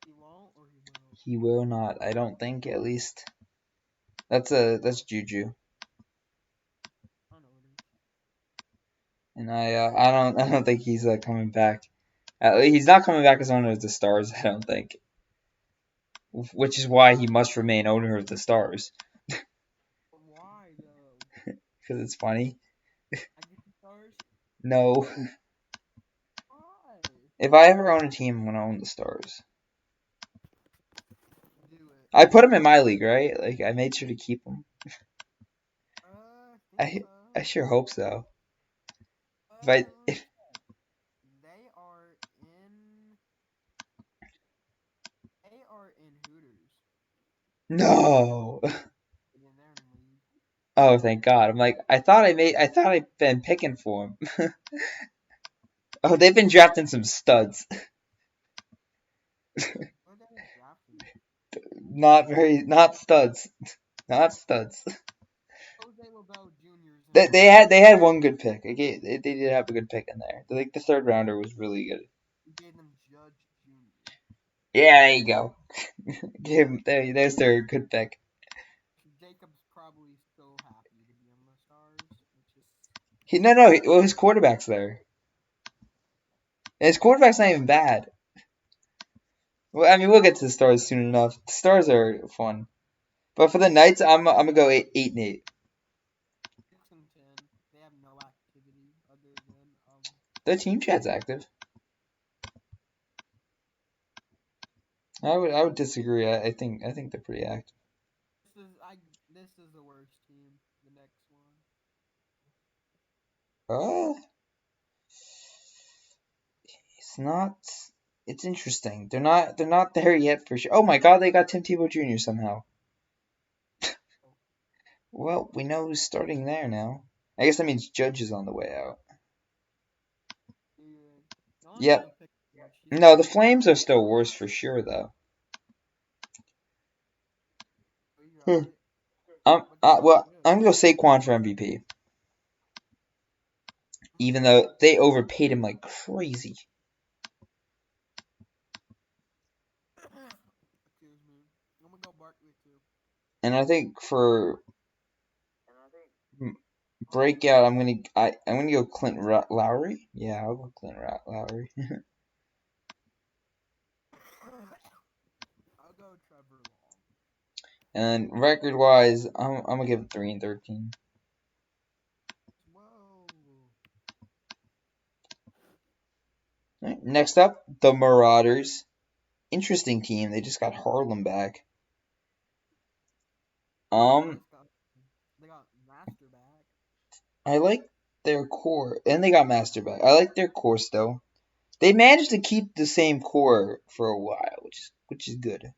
he won't or he will. He will not. I don't think, at least. That's Juju, I know it is. and I don't think he's coming back. He's not coming back as owner of the Stars. I don't think, which is why he must remain owner of the Stars But why though? because it's funny. I get the stars. No, Why? if I ever own a team, I'm gonna own the Stars. Do it. I put him in my league, right? Like I made sure to keep him. I think I so. I sure hope so. If I Let me if, check. They are in. They are in Hooters. no. In their league. Oh, thank God. I'm like I thought I'd been picking for him. Oh, they've been drafting some studs. What are they drafting? Not studs. Not studs. Jose LaBelle Jr. is in They my they league. had they had one good pick. They did have a good pick in there. Like the third rounder was really good. We gave them Judge Jr. Yeah, there you go. There's their good pick. Jacob's probably so happy to be on the Stars, which is No, sad. well, his quarterback's there. His quarterback's not even bad. Well, I mean, we'll get to the Stars soon enough. The Stars are fun, but for the Knights, I'm gonna go 8-8. 6-10. They have no activity other than Their team chat's active. I would disagree. I think they're pretty active. this is the worst team. The next one. Uh, it's not. It's interesting. They're not there yet for sure. Oh my God, they got Tim Tebow Jr. somehow. Oh, Well, we know who's starting there now. I guess that means Judge is on the way out. yeah. No one's Yep. gonna pick Judge. He's No, gonna the be in. Flames are still worse for sure, though. Oh, you're Hmm. right. But they're not Well, good. I'm gonna go Saquon for MVP, I'm gonna even go. though they overpaid him like crazy. Excuse me. I'm gonna go Barkley too. And I think for breakout, I'm gonna go Clint Lowry. Yeah, I'll go Clint Lowry. I'll go Trevor Long. And record wise, I'm gonna give it 3-13. Whoa. Right, next up, the Marauders. Interesting team. They just got Harlem back. Um, Dallas got they got Master back. I like their core, and they got Master back. I like their core still. They managed to keep the same core for a while, which is good.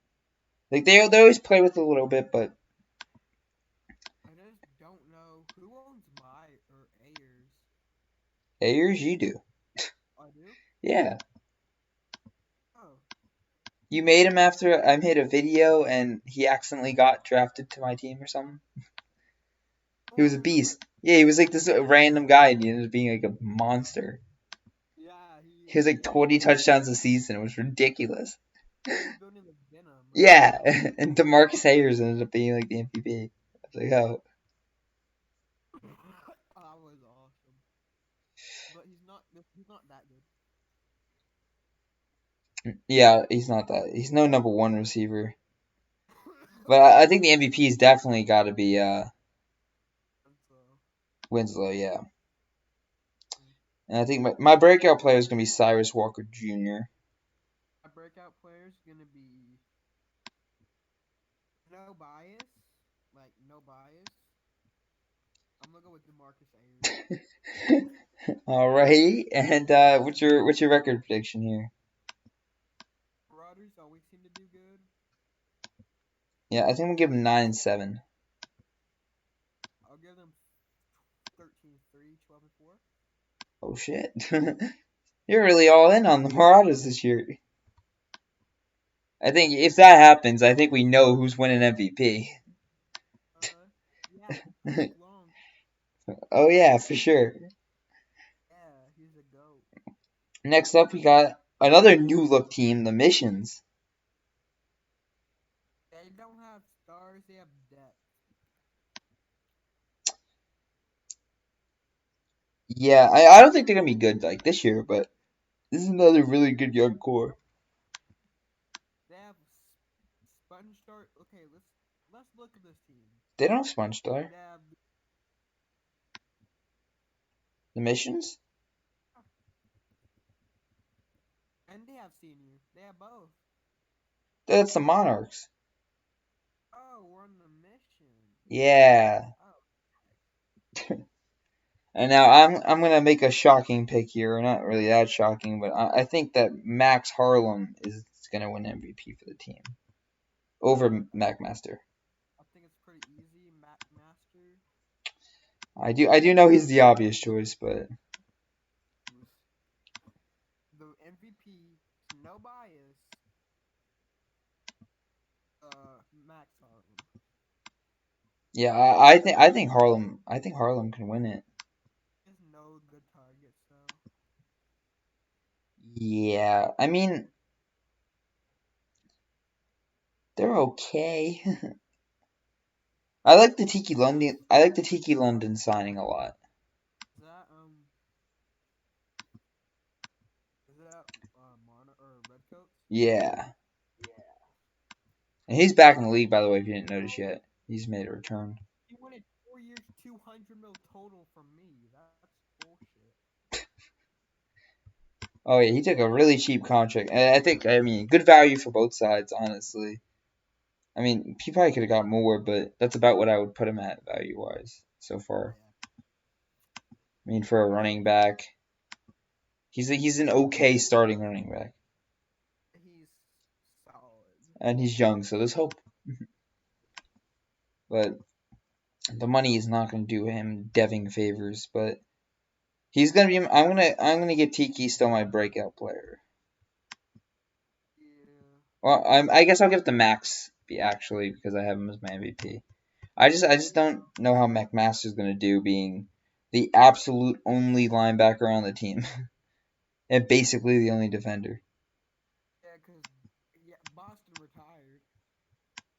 Like they always play with it a little bit, but I just don't know who owns my or Ayers. Ayers, you do. I do. Yeah, Oh, you made him after I made a video, and he accidentally got drafted to my team or something. He oh, was I a remember. beast. Yeah, he was like this random guy, and he ended up being like a monster. Yeah, He has like 20 touchdowns a season. It was ridiculous. he was building the Venom or Yeah, something. and DeMarcus Ayers ended up being like the MVP. I was like, oh, That was awesome. But he's not that good. yeah, he's not that. He's no number one receiver. But I think the MVP has definitely got to be And so, Winslow. Yeah, mm, and I think my breakout player is gonna be Cyrus Walker Jr. my breakout player is gonna be no bias, like no bias. I'm gonna go with DeMarcus Ayers. Alrighty, and what's your record prediction here? Marauders always seem to do good. Yeah, I think I'm gonna give him 9-7. I'll give them 13-3, 12-4. Oh shit, you're really all in on the Marauders this year. I think if that happens, I think we know who's winning MVP. Yeah, Chris Long. Oh yeah, for sure. Yeah, he's a goat. Next up, we got another new look team, the Missions. They don't have stars, they have depth. Yeah, I don't think they're gonna be good like this year, but this is another really good young core. They have Sponge Star. Okay, let's look at this team. They don't have Sponge Star. They have The Missions? and they have Senior. They have both. That's the Monarchs. Oh, we're on the mission. Yeah. Oh, And now I'm gonna make a shocking pick here, or not really that shocking, but I think that Max Harlem is gonna win MVP for the team over I think McMaster. I think it's pretty easy. Mac Master. I do know he's the obvious choice, but The MVP, no bias. Max Harlem. yeah, I think Harlem can win it. There's no good targets though. Yeah, I mean they're okay. I like the Tiki Yeah, London. I like the Tiki London signing a lot. is that is that Mono or Redcoats? Yeah, Yeah. and he's back in the league, by the way. If you didn't notice yet, he's made a return. He wanted 4 years, 200 mil total from me. That's bullshit. Oh yeah, he took a really cheap contract. And I mean, good value for both sides, honestly. I mean, he probably could have got more, but that's about what I would put him at value wise so far. Yeah. I mean, for a So running back, he's an okay starting running back, he's solid. and he's young, so there's hope. But the money is not going to do him deving favors. But he's gonna be. I'm gonna give Tiki still my breakout player. Yeah. Well, I guess I'll give it to Max actually because I have him as my MVP. I just don't know how McMaster's gonna do being the absolute only linebacker on the team and basically the only defender. Yeah, cause yeah, Boston retired.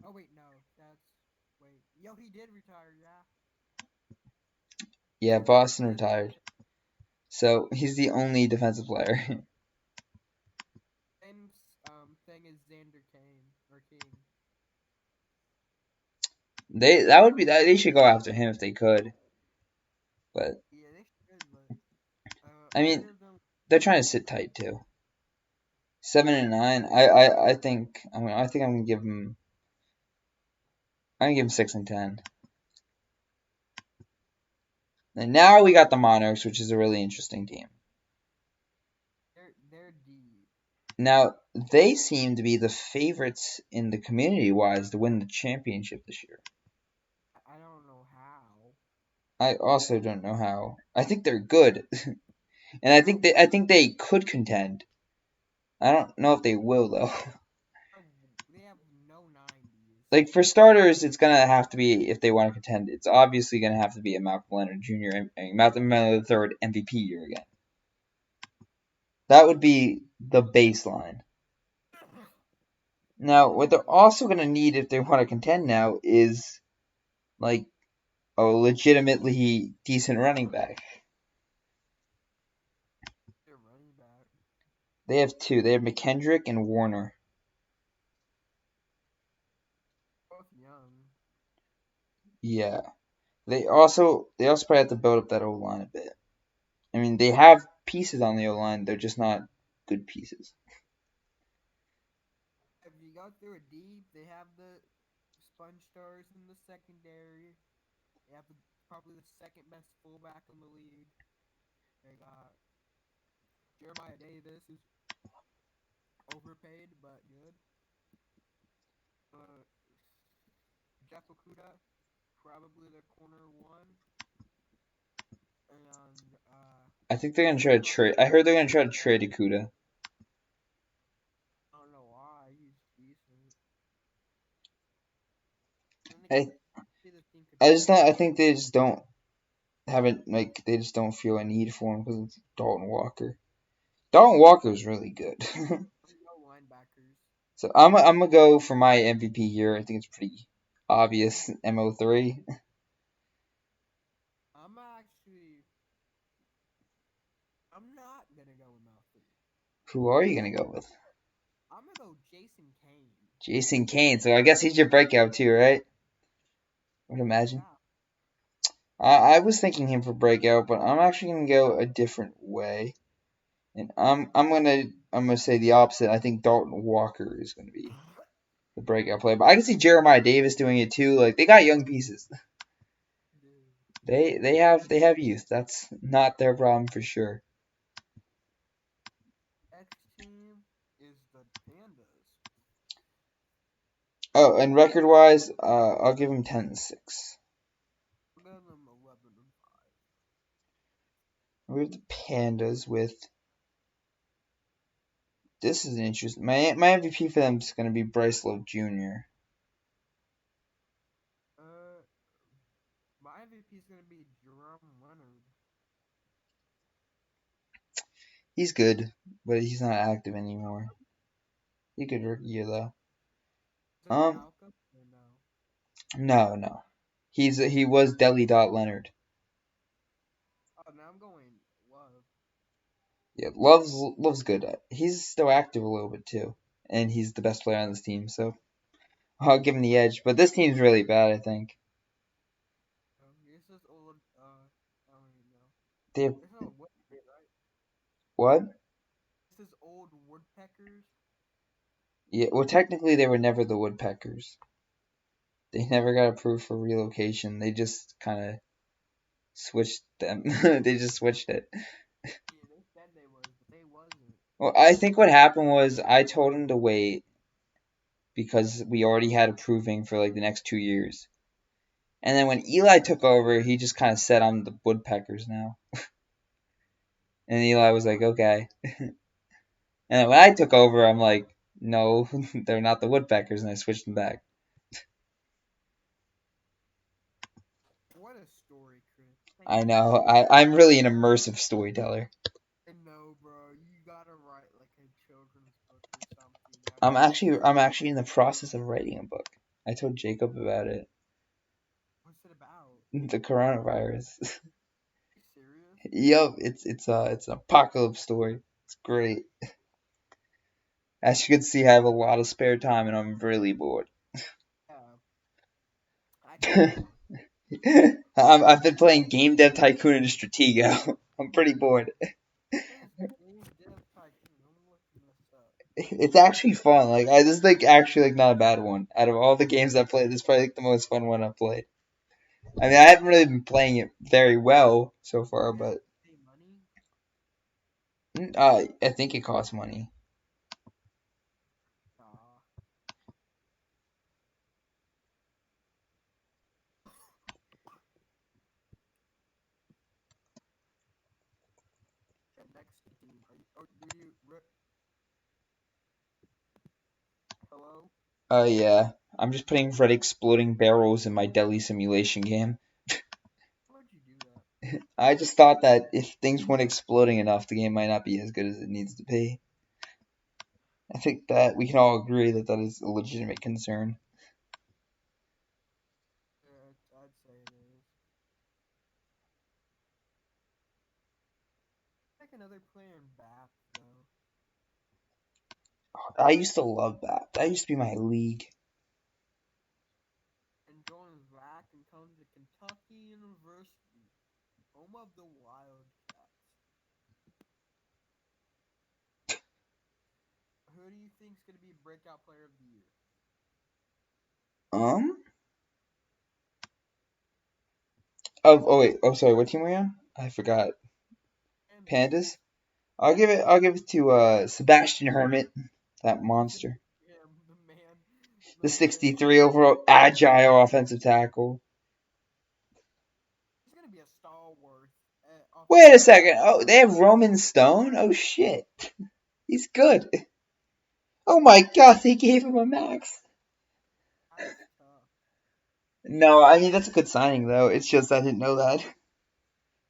Oh wait, no, that's wait. Yo, he did retire. Yeah. Yeah, Boston His retired, so he's the only defensive player. same thing as Xander Kane or King. They should go after him if they could, but Yeah, they should, but I I'll mean give them. they're trying to sit tight too. 7-9. I think I'm gonna give them. I give him 6 and 10. And now we got the Monarchs, which is a really interesting team. They're deep. Now they seem to be the favorites in the community wise to win the championship this year. I don't know how. I also don't know how. I think they're good, and They're I think they could contend. I don't know if they will though. they have no 90s. Like for starters, it's gonna have to be if they want to contend. It's obviously gonna have to be a Malcolm Leonard Jr. and Malcolm Leonard III MVP year again. That would be the baseline. Now, what they're also gonna need if they want to contend now is like a legitimately decent running back. They're running back. They have two. They have McKendrick and Warner. Both young. Yeah. They also probably have to build up that O line a bit. I mean, they have pieces on the O line. They're just not good pieces. If you go through it deep, they have the sponge stars in the secondary. They have probably the second best fullback in the league. They got Jeremiah Davis, who's overpaid but good. Uh, Jeff Okuda, probably the corner one, and I think they're gonna try Jalen to trade. I heard they're gonna try to trade Ikuda. I don't know why he's decent. And they could I see the team could I just trade not. him. I think they just don't have it. Like they just don't feel a need for him because it's Dalton Walker. Dalton Walker is really good. No linebackers. So I'm gonna go for my MVP here. I think it's pretty obvious. Mo3. I'm actually I'm not gonna go with Malcolm. Who are you gonna go with? I'm gonna go Jason Kane. Jason Kane. So I guess he's your breakout too, right? I would imagine. Yeah. I was thinking him for breakout, but I'm actually gonna go a different way, and I'm gonna say the opposite. I think Dalton Walker is gonna be the breakout player, but I can see Jeremiah Davis doing it too. Like they got young pieces. Dude. They have youth. That's not their problem for sure. Next team is the Pandas. Oh, and record wise, I'll give them 10-6. We'll give them 11-5. We have the Pandas with. This is interesting. My MVP for them is gonna be Bryce Love Jr. Uh, my MVP is gonna be Jerome Leonard. He's good, but he's not active anymore. He could rookie year though. Is it Um, Malcolm or no? no. He was Deli Dot Leonard. Oh, now I'm going Love. Yeah, Love's good. He's still active a little bit too, and he's the best player on this team. So I'll give him the edge. But this team's really bad. I think This is old. I don't even know. they have This is old Woodpeckers, right? what? This is old Woodpeckers. Yeah, well, technically they were never the Woodpeckers. They never got approved for relocation. They just kind of switched them. They just switched it. Yeah, they said they was, but they wasn't. Well, I think what happened was I told him to wait because we already had approving for like the next 2 years. And then when Eli took over, he just kind of said, "I'm the Woodpeckers now." And Eli was like, "Okay." And then when I took over, I'm like, "No, they're not the Woodpeckers," and I switched them back. What a story, Chris. Thank I you for know. that. I'm really an immersive storyteller. I know, bro. You gotta write like a children's book or something. That'd be I'm actually in the process of writing a book. I told Jacob about it. What's it about? The coronavirus. Are you serious? Yup, it's an apocalypse story. It's great. As you can see, I have a lot of spare time and I'm really bored. Yeah, I can tell. I've been playing Game Dev Tycoon and Stratego. I'm pretty bored. What is Game Dev Tycoon? I'm looking this up. It's actually fun. Like this is like actually like not a bad one. Out of all the games I played, this is probably like the most fun one I've played. I mean, I haven't really been playing it very well so far, Do you have but to pay money? I think it costs money. Uh, yeah, next team. Are you? Oh, do you? Hello? Yeah, I'm just putting red exploding barrels in my Deli simulation game. Why'd you do that? I just thought that if things weren't exploding enough, the game might not be as good as it needs to be. I think that we can all agree that that is a legitimate concern. Yeah, I'd say it is. Like another player in BAP though. I used to love that. That used to be my league. And joins back and comes to Kentucky University, home of the Wildcats. Who do you think's gonna be breakout player of the year? Um. Oh wait. Oh sorry. What team are we on? I forgot. Pandas. Pandas. I'll give it to Sebastian Hermit, that monster. Yeah, The the man. 63 overall agile offensive tackle. He's gonna be a stalwart Wait a offensive tackle. second. Oh, they have Roman Stone? Oh shit. He's good. Oh my god, they gave him a max. That's tough. No, I mean that's a good signing though. It's just I didn't know that.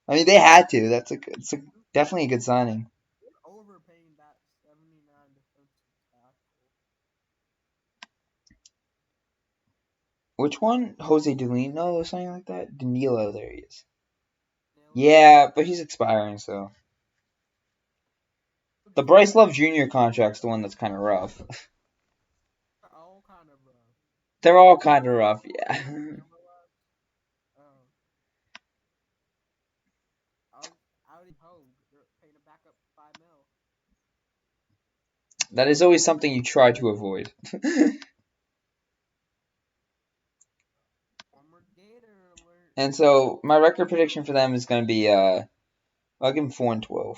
I mean they had to. It's a definitely a good signing. We're overpaying that 79 defensive tackle. Which one? Jose Delino or something like that? Danilo, there he is. Danilo. Yeah, but he's expiring, so Who the just Bryce expired? Love Jr. contract's the one that's kind of rough. They're all kind of They're all who kind of else? rough, Who yeah. else Danilo was? Oh, Audi Hogue. They're paying him back up 5 mil. That is always something you try to avoid. Former Gator alert. And so my record prediction for them is going to be I'll give them 4-12.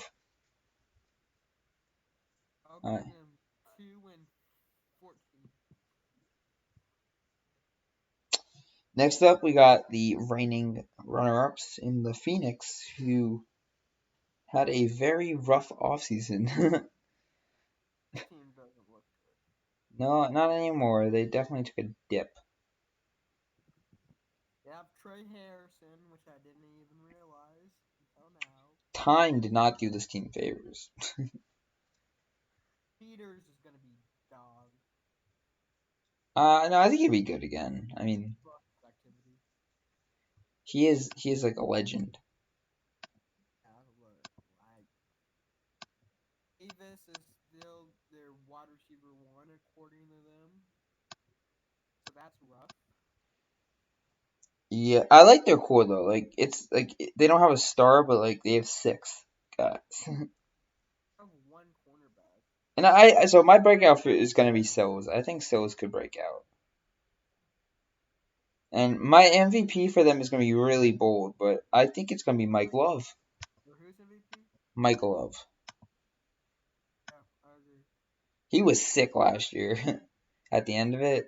I'll All give right. them 2-14. Next up, we got the reigning runner-ups in the Phoenix, who had a very rough offseason. This team doesn't look good. No, not anymore. They definitely took a dip. They have Trey Harrison, which I didn't even realize until now. Time did not do this team favors. Peters is gonna be dog. No, I think he'd be good again. I mean, Plus activity. he is like a legend. Yeah, look, like Davis is still their wide receiver one according to them, so that's rough. Yeah, I like their core though. Like it's like they don't have a star, but like they have six guys. I have one cornerback. And so my breakout for is gonna be Sills. I think Sills could break out. And my MVP for them is gonna be really bold, but I think it's gonna be Mike Love. Or who's MVP? Mike Love. Yeah, I agree. He was sick last year at the end of it.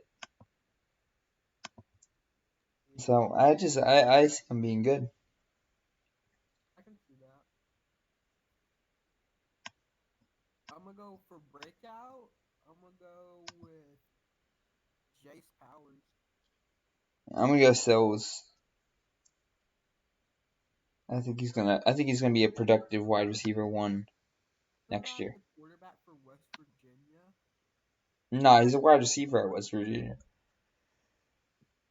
So Yeah, I see him being good. I can see that. I'm gonna go for breakout. I'm gonna go with Jace Powers. I'm gonna go Sills. I think he's gonna be a productive wide receiver one What next about year. the quarterback for West Virginia? No, he's a wide receiver at West Virginia.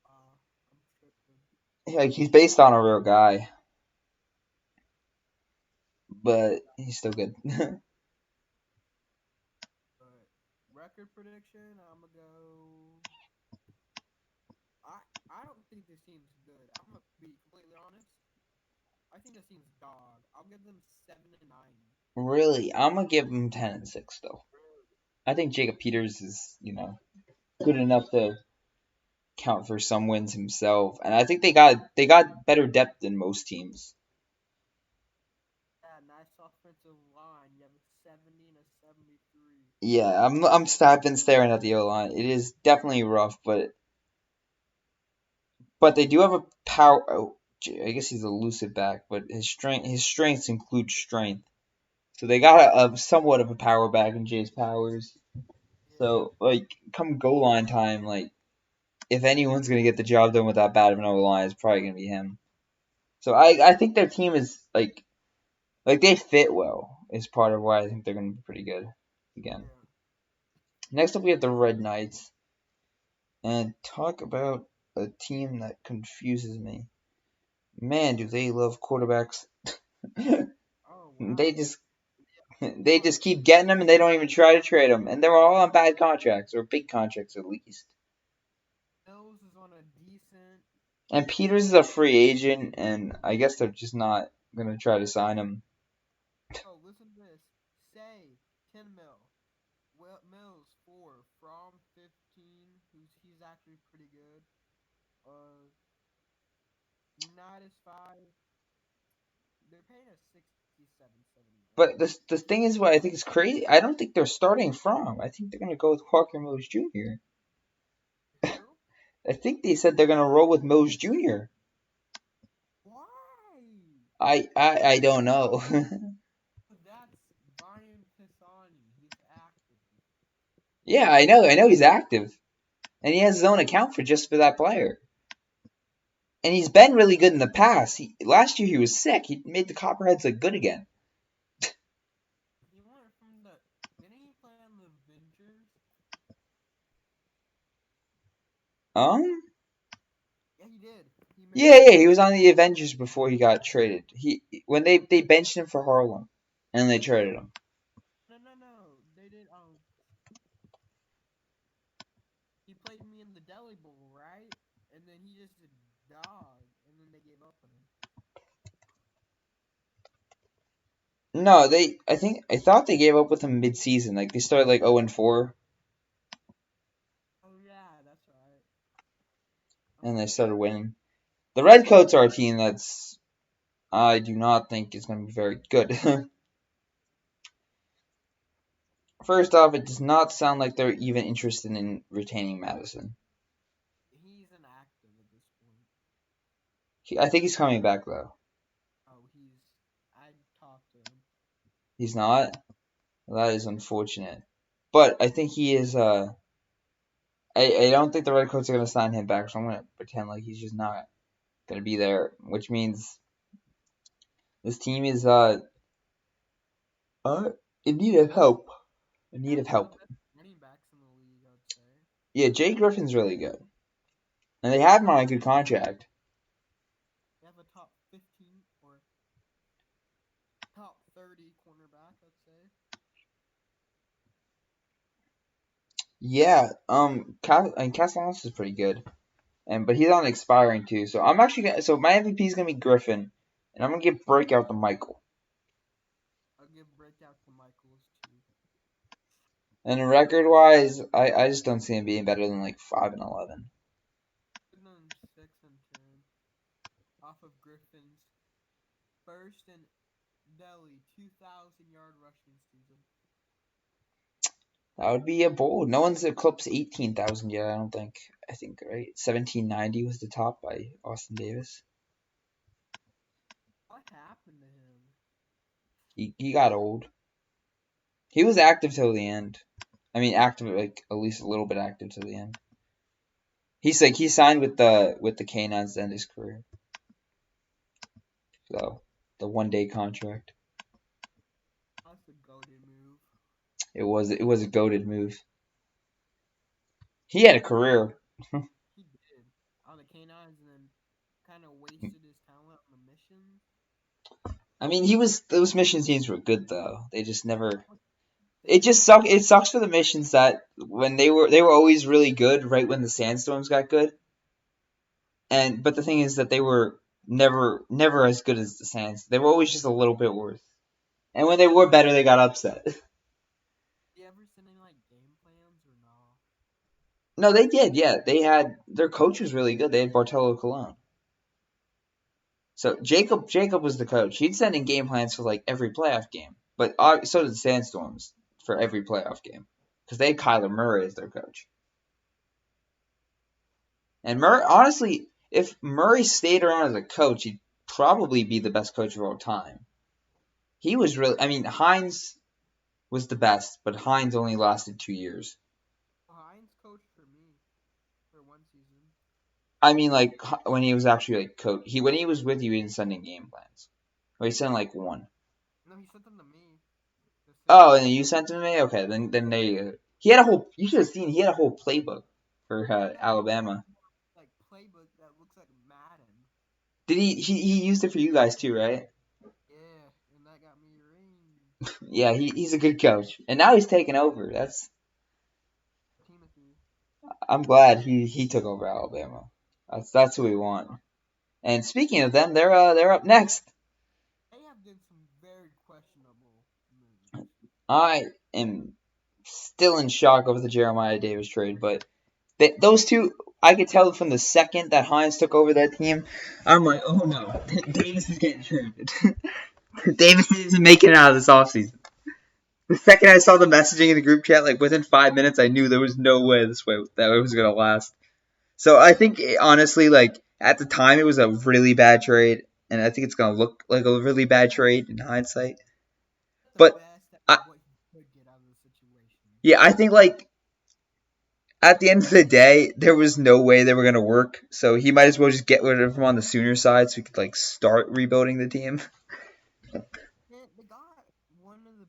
I'm tripping. Like he's based on a real guy, but Yeah, he's still good. but record prediction, I'm gonna go. I I don't think this team's good. I'm gonna be completely honest. I think this team's dog. I'll give them 7-9. Really, I'm gonna give him 10-6 though. I think Jacob Peters is, good enough to count for some wins himself, and I think they got better depth than most teams. Yeah, nice offensive line. You have a 70 and a 73. Yeah, I've been staring at the O line. It is definitely rough, but they do have a power. Oh, I guess he's a elusive back, but his strengths include strength. So they got a somewhat of a power back in Jace Powers. Yeah, So like, come goal line time, like if anyone's gonna get the job done with that bad of an O line, it's probably gonna be him. So I think their team is like they fit well. Is part of why I think they're gonna be pretty good again. yeah. Next up, we have the Red Knights, and talk about a team that confuses me. Man, do they love quarterbacks? Oh, they wow. just Yeah, they what? just keep getting them, and they don't even try to trade them, and they're all on bad contracts or big contracts at least. Mills is on a decent. And Peters is a free agent, and I guess they're just not gonna try to sign him. Oh, listen to this. Say 10 mil. Well, Mills 4. From 15. He's actually pretty good. Uh, Unitas 5. They're paying us 67, 71. But the thing is, what I think is crazy. I don't think they're starting from. I think they're gonna go with Walker Mills Jr. Who? I think they said they're gonna roll with Mills Jr. Why? I don't know. That's Brian Pisani. He's active. Yeah, I know he's active, and he has his own account for that player. And he's been really good in the past. Last year he was sick. He made the Copperheads look good again. He went from the. Didn't he play on the Avengers? Um, Yeah, he did. He made yeah, the yeah, he first. was on the Avengers before he got traded. He when they benched him for Harlem, and they traded him. No, no, no. They did. He played me in the Deli Bowl, right? And then he just a dog, and then they gave up on him. No, I thought they gave up with him mid-season. Like they started like 0-4, Oh yeah, that's right. and they Um, started winning. The Redcoats are a team that's I do not think is going to be very good. First off, it does not sound like they're even interested in retaining Madison. he's inactive at this point. I think he's coming back though. Oh, I talked to him. He's not. Well, that is unfortunate. But I think he is. I don't think the Redcoats are going to sign him back, so I'm going to pretend like he's just not going to be there, which means this team is uh in need of help. In They need have of one of the help. best running backs in the league, I'd say. Yeah, Jay Griffin's really good, and they They have a have him top. on a good contract. They have a top 15 or top 30 cornerback, I'd say. Yeah, and Castellanos is pretty good, and but he's on expiring too. So I'm actually gonna. So my MVP is gonna be Griffin, and I'm gonna give breakout to Michael. I'll give breakout to Michaels too. And record wise, I just don't see him being better than like 5-11. And then 6 and 10 off of Griffin's first and Deli 2,000-yard rushing season. That would be a bold. No one's eclipsed 18,000 yet. I don't think. I think right. 1790 was the top by Austin Davis. What happened to him? He got old. He was active till the end. I mean, active like at least a little bit active till the end. He's like he signed with the Canines to end his career. So the 1 day contract. That's a goaded move. It was a goaded move. He had a He career. he did on the canines and then kind of wasted his talent on the missions. I mean, those mission teams were good though. They just never. They It just just suck. It sucks for the missions that when they were always really good right when the sandstorms got good. And but the thing is that they were never as good as the Sands. They were always just a little bit worse. And when they were better, they got upset. you ever seen any like No, they did. Yeah, they had their coach was really good. They had Bartolo Colon. So Jacob was the coach. He'd send in game plans for like every playoff game, but so did the Sandstorms for every playoff game because they had Kyler Murray as their coach. And Murray, honestly, if Murray stayed around as a coach, he'd probably be the best coach of all time. He was really, I mean, Hines was the best, but Hines only lasted 2 years. Hines coached for me for one season. I mean, like when he was actually like coach, when he was with you, he didn't send in game plans, or he sent like one. No, he sent them to me. The Oh, same. and you sent him to me. Okay, then they. He had a whole. You should have seen. He had a whole playbook for He had a whole Alabama. like playbook that looks like Madden. Did he used it for you guys too, right? Yeah, and that got me a ring. Yeah, he's a good coach, and now he's taking over. Timothy. I'm glad he took over Alabama. That's who we want. And speaking of them, they're up next. They have done some very questionable moves. I am still in shock over the Jeremiah Davis trade, but those two, I could tell from the second that Hines took over that team. I'm like, oh no, Davis is getting traded. Davis isn't making it out of this offseason. The second I saw the messaging in the group chat, like within 5 minutes, I knew there was no way that it was gonna last. So I think honestly, like at the time, it was a really bad trade, and I think it's gonna look like a really bad trade in hindsight. The But best that I, what he could get out of the situation. yeah, I think like at the end of the day, there was no way they were gonna work. So he might as well just get rid of him on the Sooner side, so he could like start rebuilding the team. And they got one of the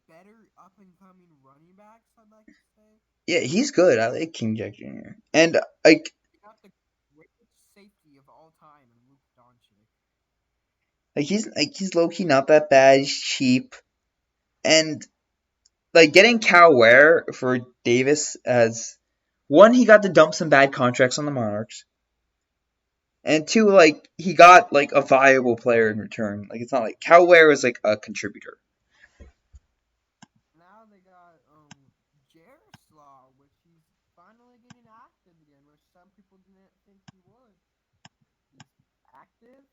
better up and coming running backs, I'd like to say. Yeah, he's good. I like King Jack Jr. And like They got the greatest safety of all time in Luke Doncic. he's low key not that bad. He's cheap, and like getting Cal Ware for Davis as one, he got to dump some bad contracts on the Monarchs, and two, like he got like a viable player in return. Like it's not like Cal Ware is like a contributor. Now they got Jaroslaw, which he's finally getting active again, which some people didn't think he would. He's active. Can't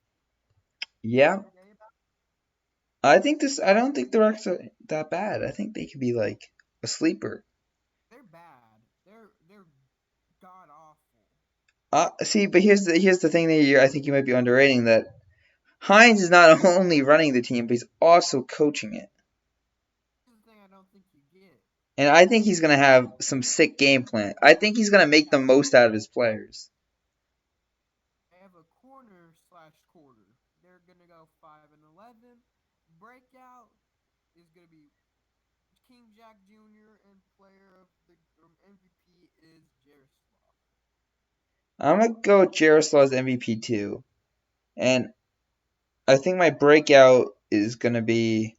Yeah, forget about. I think this. I don't think the Rocks are that bad. I think they could be like a sleeper. They're bad. They're god awful. See, but here's the thing that I think you might be underrating that Hines is not only running the team, but he's also coaching it. This is the thing I don't think you get. And I think he's gonna have some sick game plan. I think he's gonna make the most out of his players. They have a corner slash quarter. They're gonna go 5-11. Breakout is gonna be King Jack Jr. and player of the MVP is Jaroslaw. I'm gonna go with Jaroslaw's MVP too, and I think my breakout is gonna be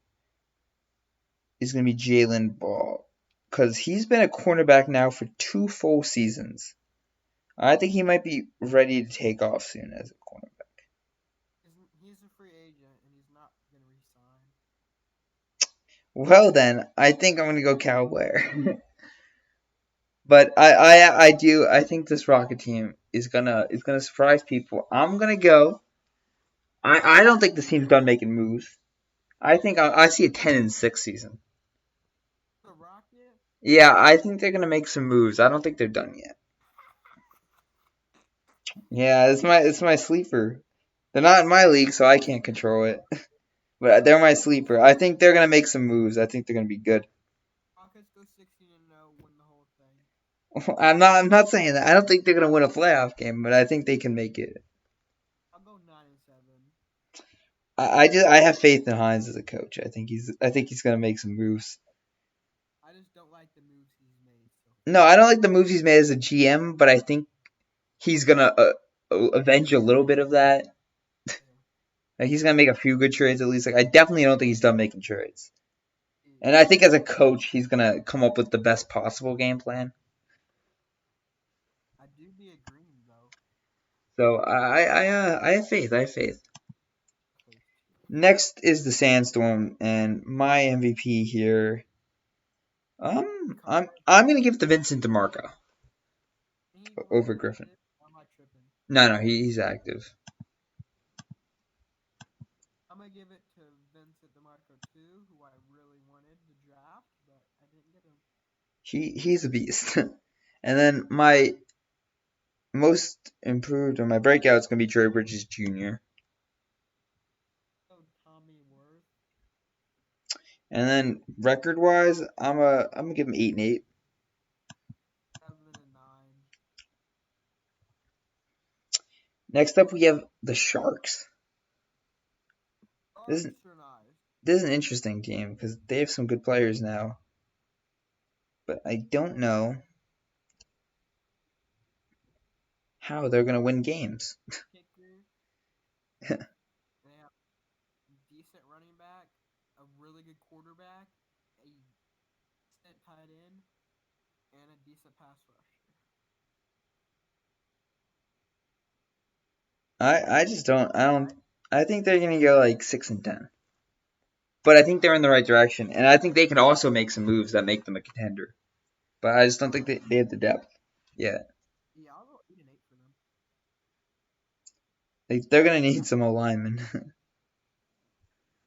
Jalen Ball because he's been a cornerback now for 2 full seasons. I think he might be ready to take off soon as a cornerback. He's a free agent and he's not gonna resign. Well then, I think I'm gonna go Cal Ware. But I think this Rocket team is gonna surprise people. I'm gonna go. I don't think this team's done making moves. I think I see a 10-6 season. The Rocket. Yeah, I think they're gonna make some moves. I don't think they're done yet. Yeah, it's my sleeper. They're not in my league, so I can't control it. But they're my sleeper. I think they're gonna make some moves. I think they're gonna be good. Rockets go 16-0, win the whole thing. I'm not saying that. I don't think they're gonna win a playoff game, but I think they can make it. I'll go 9-7. I have faith in Hines as a coach. I think he's gonna make some moves. I just don't like the moves he's made so No, far. I don't like the moves he's made as a GM, but I think he's gonna avenge a little bit of that. Yeah, Like he's gonna make a few good trades at least. Like I definitely don't think he's done making trades. he And I is. think as a coach, he's gonna come up with the best possible game plan. I do be agreeing though. So I have faith. I have faith. Faith too. Next is the Sandstorm, and my MVP here. Come I'm gonna give it to Vincent DeMarco. over Gausman Griffin. active? Or am I tripping? No, he's active. I'm gonna give it to Vincent DeMarco too, who I really wanted to draft, but I didn't get him. He's a beast. And then my most improved or my breakout is gonna be Trey Bridges Jr. Oh, Tommy Worth. And then record wise, I'm gonna give him 8 and 8. 7 and 9. Next up, we have the Sharks. This is Sharks are nice. this is an interesting team because they have some good players now, but I don't know how they're gonna win games. Kicker. They have decent running back, a really good quarterback, a decent tight end, and a decent pass rusher. I just don't. I think they're gonna go like 6 and 10, but I think they're in the right direction, and I think they can also make some moves that make them a contender. But I just don't think they have the depth yet. Yeah, I'll go 8 and 8 for them. Like, they're gonna need some O linemen.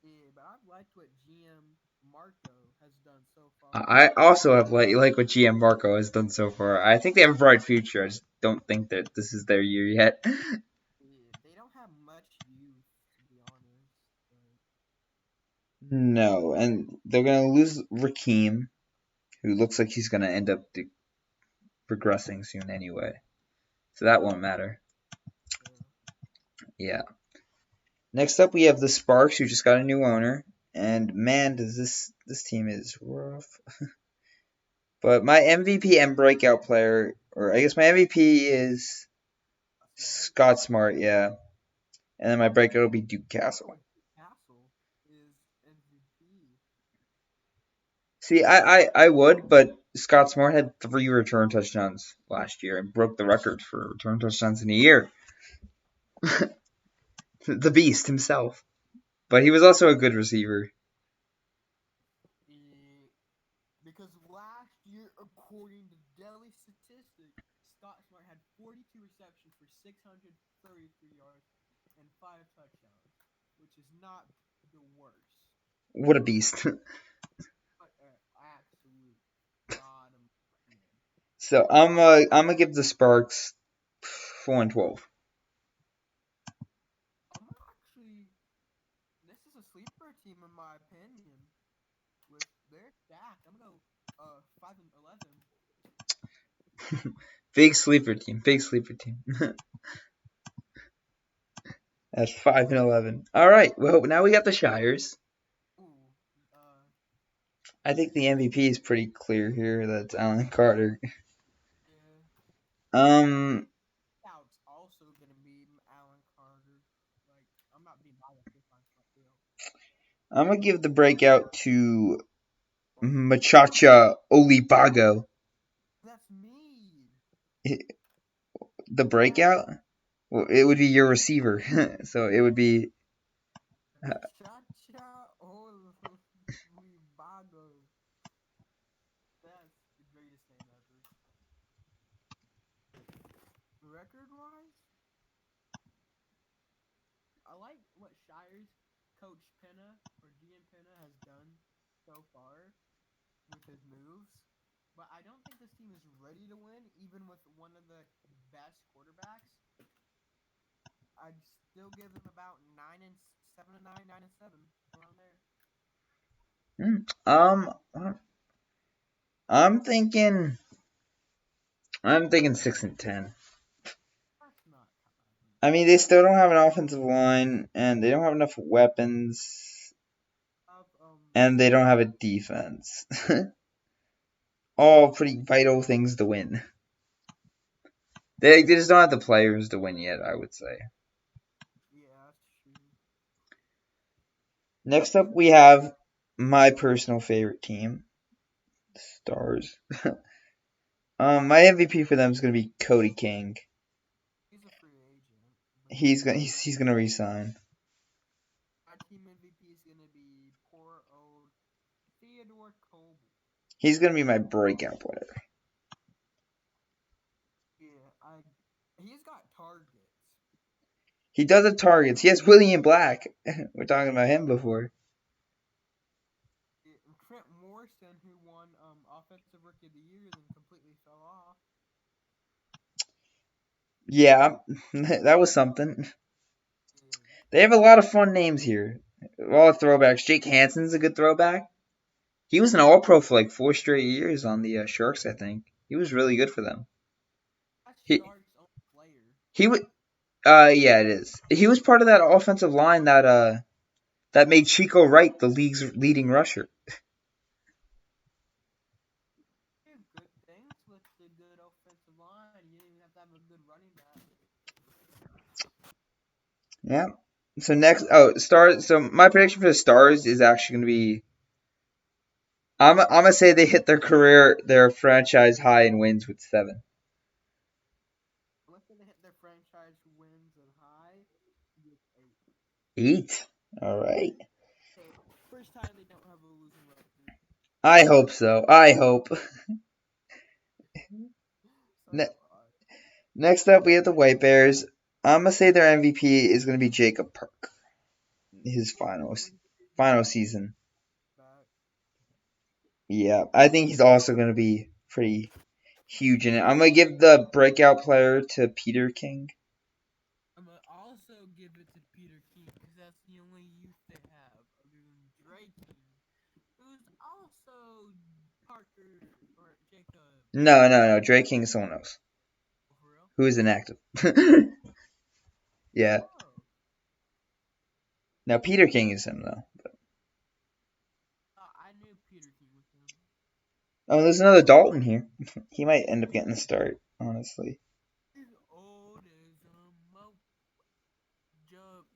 Yeah, but I've liked what GM Marco has done so far. I also have like what GM Marco has done so far. I think they have a bright future. I just don't think that this is their year yet. Yeah, they don't have much youth, to be honest. But No, and they're gonna lose Raheem, who looks like he's gonna end up progressing soon anyway. So that won't matter. uh, Yeah. Next up, we have the Sparks, who just got a new owner, and man, does this team is rough. But my MVP and breakout player, or I guess my MVP is Smart. Scott Smart, yeah, and then my breakout will be Duke Castle. Oh, Castle is MVP. See, I would, but Scott Smart had 3 return touchdowns last year and broke the record for return touchdowns in a year. The beast himself. But he was also a good receiver. Yeah, because last year, according to Deli statistics, Scott Smart had 42 receptions for 633 yards and 5 touchdowns, which is not the worst. What a beast. But absolute god of man. So I'm gonna give the Sparks 4-12. I'm actually this is a sleeper team in my opinion. With their stacked, I'm gonna go 5 and 11. Big sleeper team. Big sleeper team. That's 5-11. All right. Well, now we got the Shires. Ooh, I think the MVP is pretty clear here. That's Alan Carter. yeah. I think Um, Scout's also gonna be Alan Carter. Like, I'm not being biased this time, but still. I'm gonna give the breakout to Machacha Olibago. That's me. The Yeah, breakout? Well, it would be your receiver. So it would be. Machacha Olivago. That's the greatest name ever. Record wise, I like what Shire's coach Penna or GM Penna has done so far with his moves. But I don't think this team is ready to win, even with one of the best quarterbacks. I'd still give them about 9 and 7 and 9, 9 and 7 around there. Um, I'm thinking. I'm thinking 6-10. That's not kind. I mean, they still don't have an offensive line, and they don't have enough weapons, Of and they don't have a defense. All pretty vital things to win. They just don't have the players to win yet, I would say. yeah, that's true. Next up, we have my personal favorite team, Stars. My MVP for them is going to be Cody King. He's a free agent, but He's gonna resign. our team MVP is gonna be poor old Theodore Coble. He's gonna be my breakout player. Yeah, targets. He does have targets. He has William Black. We're talking about him before. And Trent Morrison, who won Offensive Rookie of the Year, then completely fell off. Yeah, that was something. And They have a lot of fun names here. A lot of throwbacks. Jake Hansen's a good throwback. He was an All-Pro for like 4 straight years on the Sharks, I think. He was really good for them. that's He Sharks' own player. he would. Yeah, it is. He was part of that offensive line that made Chico Wright the league's leading rusher. They have good things with the good offensive line. You didn't even have to have a good running back. Yeah. So next, oh, stars. So my prediction for the Stars is actually going to be. I'm gonna say they hit their franchise high in wins with 7. Unless they hit their franchise wins and high, it's 8. 8. All right. So, first time they don't have a losing record. I hope so. I hope. So Ne- do I. Next up, we have the White Bears. I'm gonna say their MVP is gonna be Jacob Perk. His final season. Back. Yeah, I think he's also gonna be pretty huge in it. I'm gonna give the breakout player to Peter King. I'm gonna also give it to Peter King because that's the only youth they have other than Drake King, who's also Parker or Jacob. No. Drake King is someone else Oh, for real? who is inactive. Yeah. Oh, Now Peter King is him though. I knew Peter King was him. Oh, there's another Dalton here. He might end up getting the start, honestly. He's old as a mo. Jump.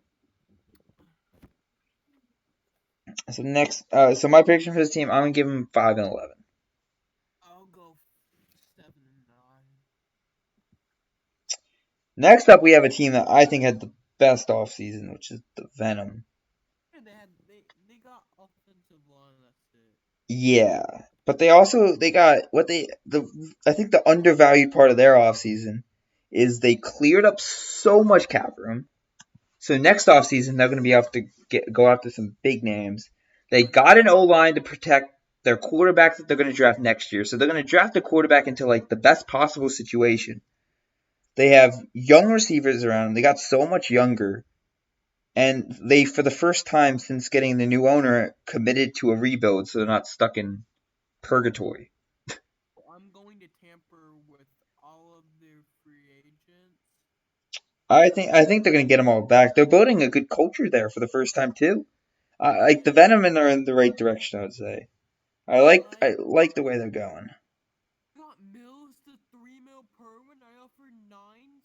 So my prediction for this team, I'm gonna give him 5-11. I'll go 7-9. Next up, we have a team that I think had the best offseason, which is the Venom. Yeah, they got offensive line. That's it. Yeah, but they got what they the I think the undervalued part of their offseason is they cleared up so much cap room. So next offseason they're going to be able to go after some big names. They I know. got an O line to protect their quarterback that they're going to draft next year. So they're going to draft a quarterback into like the best possible situation. They have young receivers around. They got so much younger, and they for the first time since getting the new owner committed to a rebuild, so they're not stuck in purgatory. I'm going to tamper with all of their free agents. I think they're going to get them all back. They're building a good culture there for the first time too. Like the Yeah, Venom are in the right direction, I would say. I I like like. I like the way they're going. Got Mills to 3 mil per when I offer 9.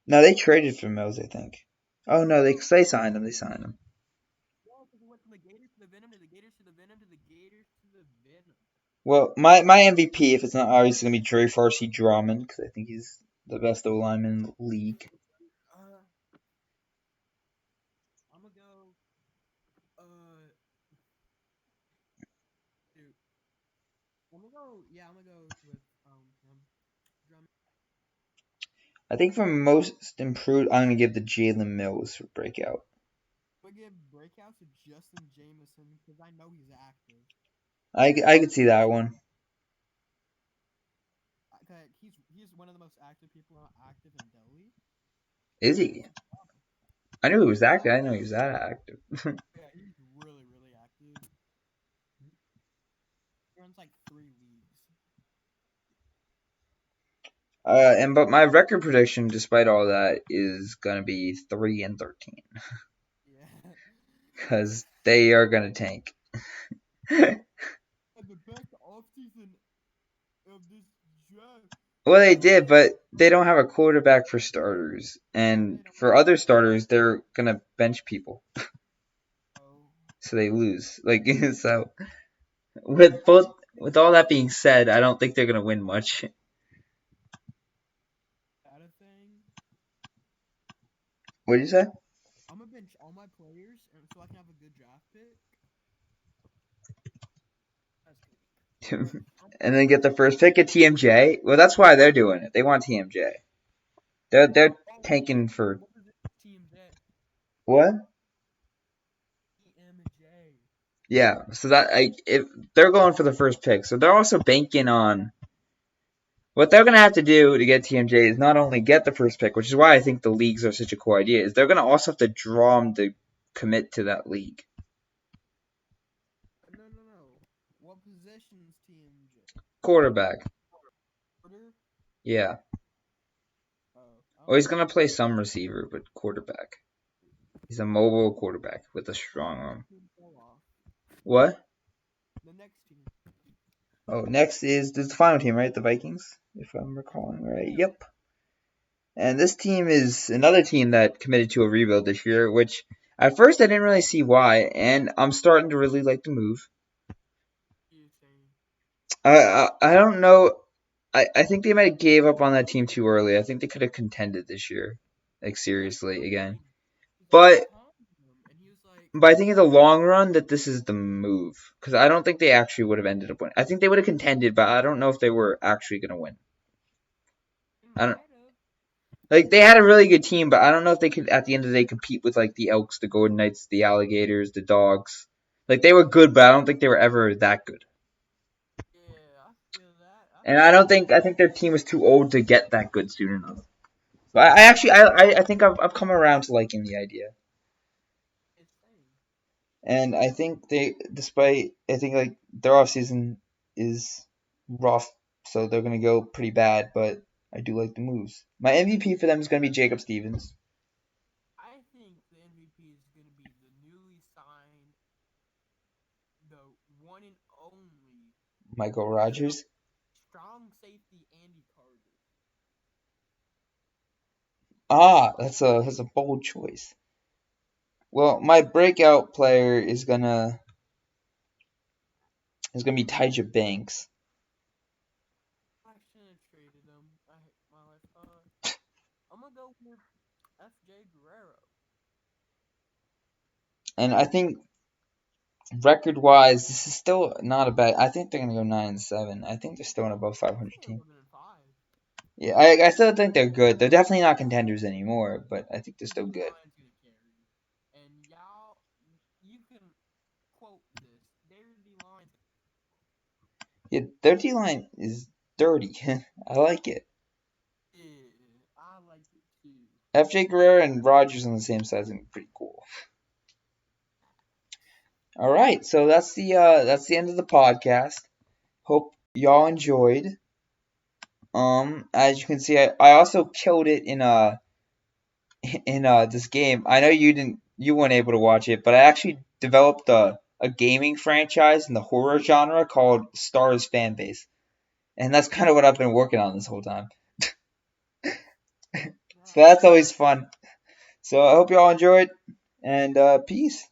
No, they traded for Mills, I think. Oh no, they signed him. They signed him. No, because it went from the Gators to the Venom to the Gators to the Venom to the Gators to the Venom. Well, my MVP, if it's not obviously gonna be Dre Farsi Drummond, because I think he's the best O lineman in the league. Uh, I'm gonna go. Dude, I'm gonna go. Yeah, I'm gonna go with him. Drum. I think for most improved, I'm gonna give the Jalen Mills for breakout. I'm gonna give breakouts to Justin Jameson because I know he's active. I could see that one. He's one of the most active people not active in Deli. Is He he? does. I knew he was active. I didn't know he was that active. Yeah, he's really really active. He runs like 3 leagues. But my record prediction, despite all that, is gonna be 3-13 Yeah. because they are gonna tank. And the best offseason of this draft. Well, they They did, but they don't have a quarterback for starters, and don't for other starters, they're gonna bench people, know. so they lose. Like so, with I'm both with all that being said, I don't think they're gonna win much. that a thing. What did you say? I'm gonna bench all my players and so I can have a good draft pick. That's good. and then get the first pick at TMJ. Well, that's why they're doing it. They want TMJ. They're Oh, tanking for what was it? TMJ. what? TMJ. Yeah. So that if they're going for the first pick, so they're also banking on what they're gonna have to do to get TMJ is not only get the first pick, which is why I think the leagues are such a cool idea. Is they're gonna also have to draw them to commit to that league. No, no, no. What position's TMJ? Quarterback. Order? Yeah. Oh, Well, he's okay. gonna play some receiver, but quarterback. He's a mobile quarterback with a Who strong did arm. that team fall off? What? The next team. Oh, next is this is the final team, right? The Vikings, if I'm recalling right. Yeah. Yep. And this team is another team that committed to a rebuild this year, which at first I didn't really see why, and I'm starting to really like the move. You saying? I don't know. I think they might have gave up on that team too early. I think they could have contended this year, like That's what seriously I'm again. saying. Because I was But talking to him, and he was like, but I think in the long run that this is the move because I don't think they actually would have ended up winning. I think they would have contended, but I don't know if they were actually going to win. "It I don't might have." like they had a really good team, but I don't know if they could at the end of the day compete with like the Elks, the Golden Knights, the Alligators, the Dogs. Like they were good, but I don't think they were ever that good. Yeah, I feel that. I And feel that. I think their team was too old to get that good soon enough. But I actually I think I've come around to liking the idea. It's saying. And I think they, despite I think like their off season is rough, so they're gonna go pretty bad. But I do like the moves. My MVP for them is gonna be Jacob Stevens, I think the MVP is going to be the newly signed, the one and only Michael strong, Rogers. strong safety Andy Carter. Ah, that's a bold choice. Well, my breakout player is gonna be Tyja Banks, I shouldn't have traded him. I hate my life. I'm going to go with FJ Guerrero. and I think record wise, this is still not a bad. I think they're gonna go 9-7. I think they're still an above I 500 think they're team. 11-5. Yeah, I still think they're good. They're definitely not contenders anymore, but I think they're The still D good. line's gonna carry, and y'all, you can quote this. Their D line's Yeah, their D line is dirty. I like it. yeah, I like it too. FJ Guerrero and Rogers on the same side is gonna be pretty cool. All right, so that's the end of the podcast. Hope y'all enjoyed. As you can see, I also killed it in this game. I know you weren't able to watch it, but I actually developed a gaming franchise in the horror genre called Stars Fanbase, and that's kind of what I've been working on this whole time. So that's always fun. So I hope you all enjoyed, and peace.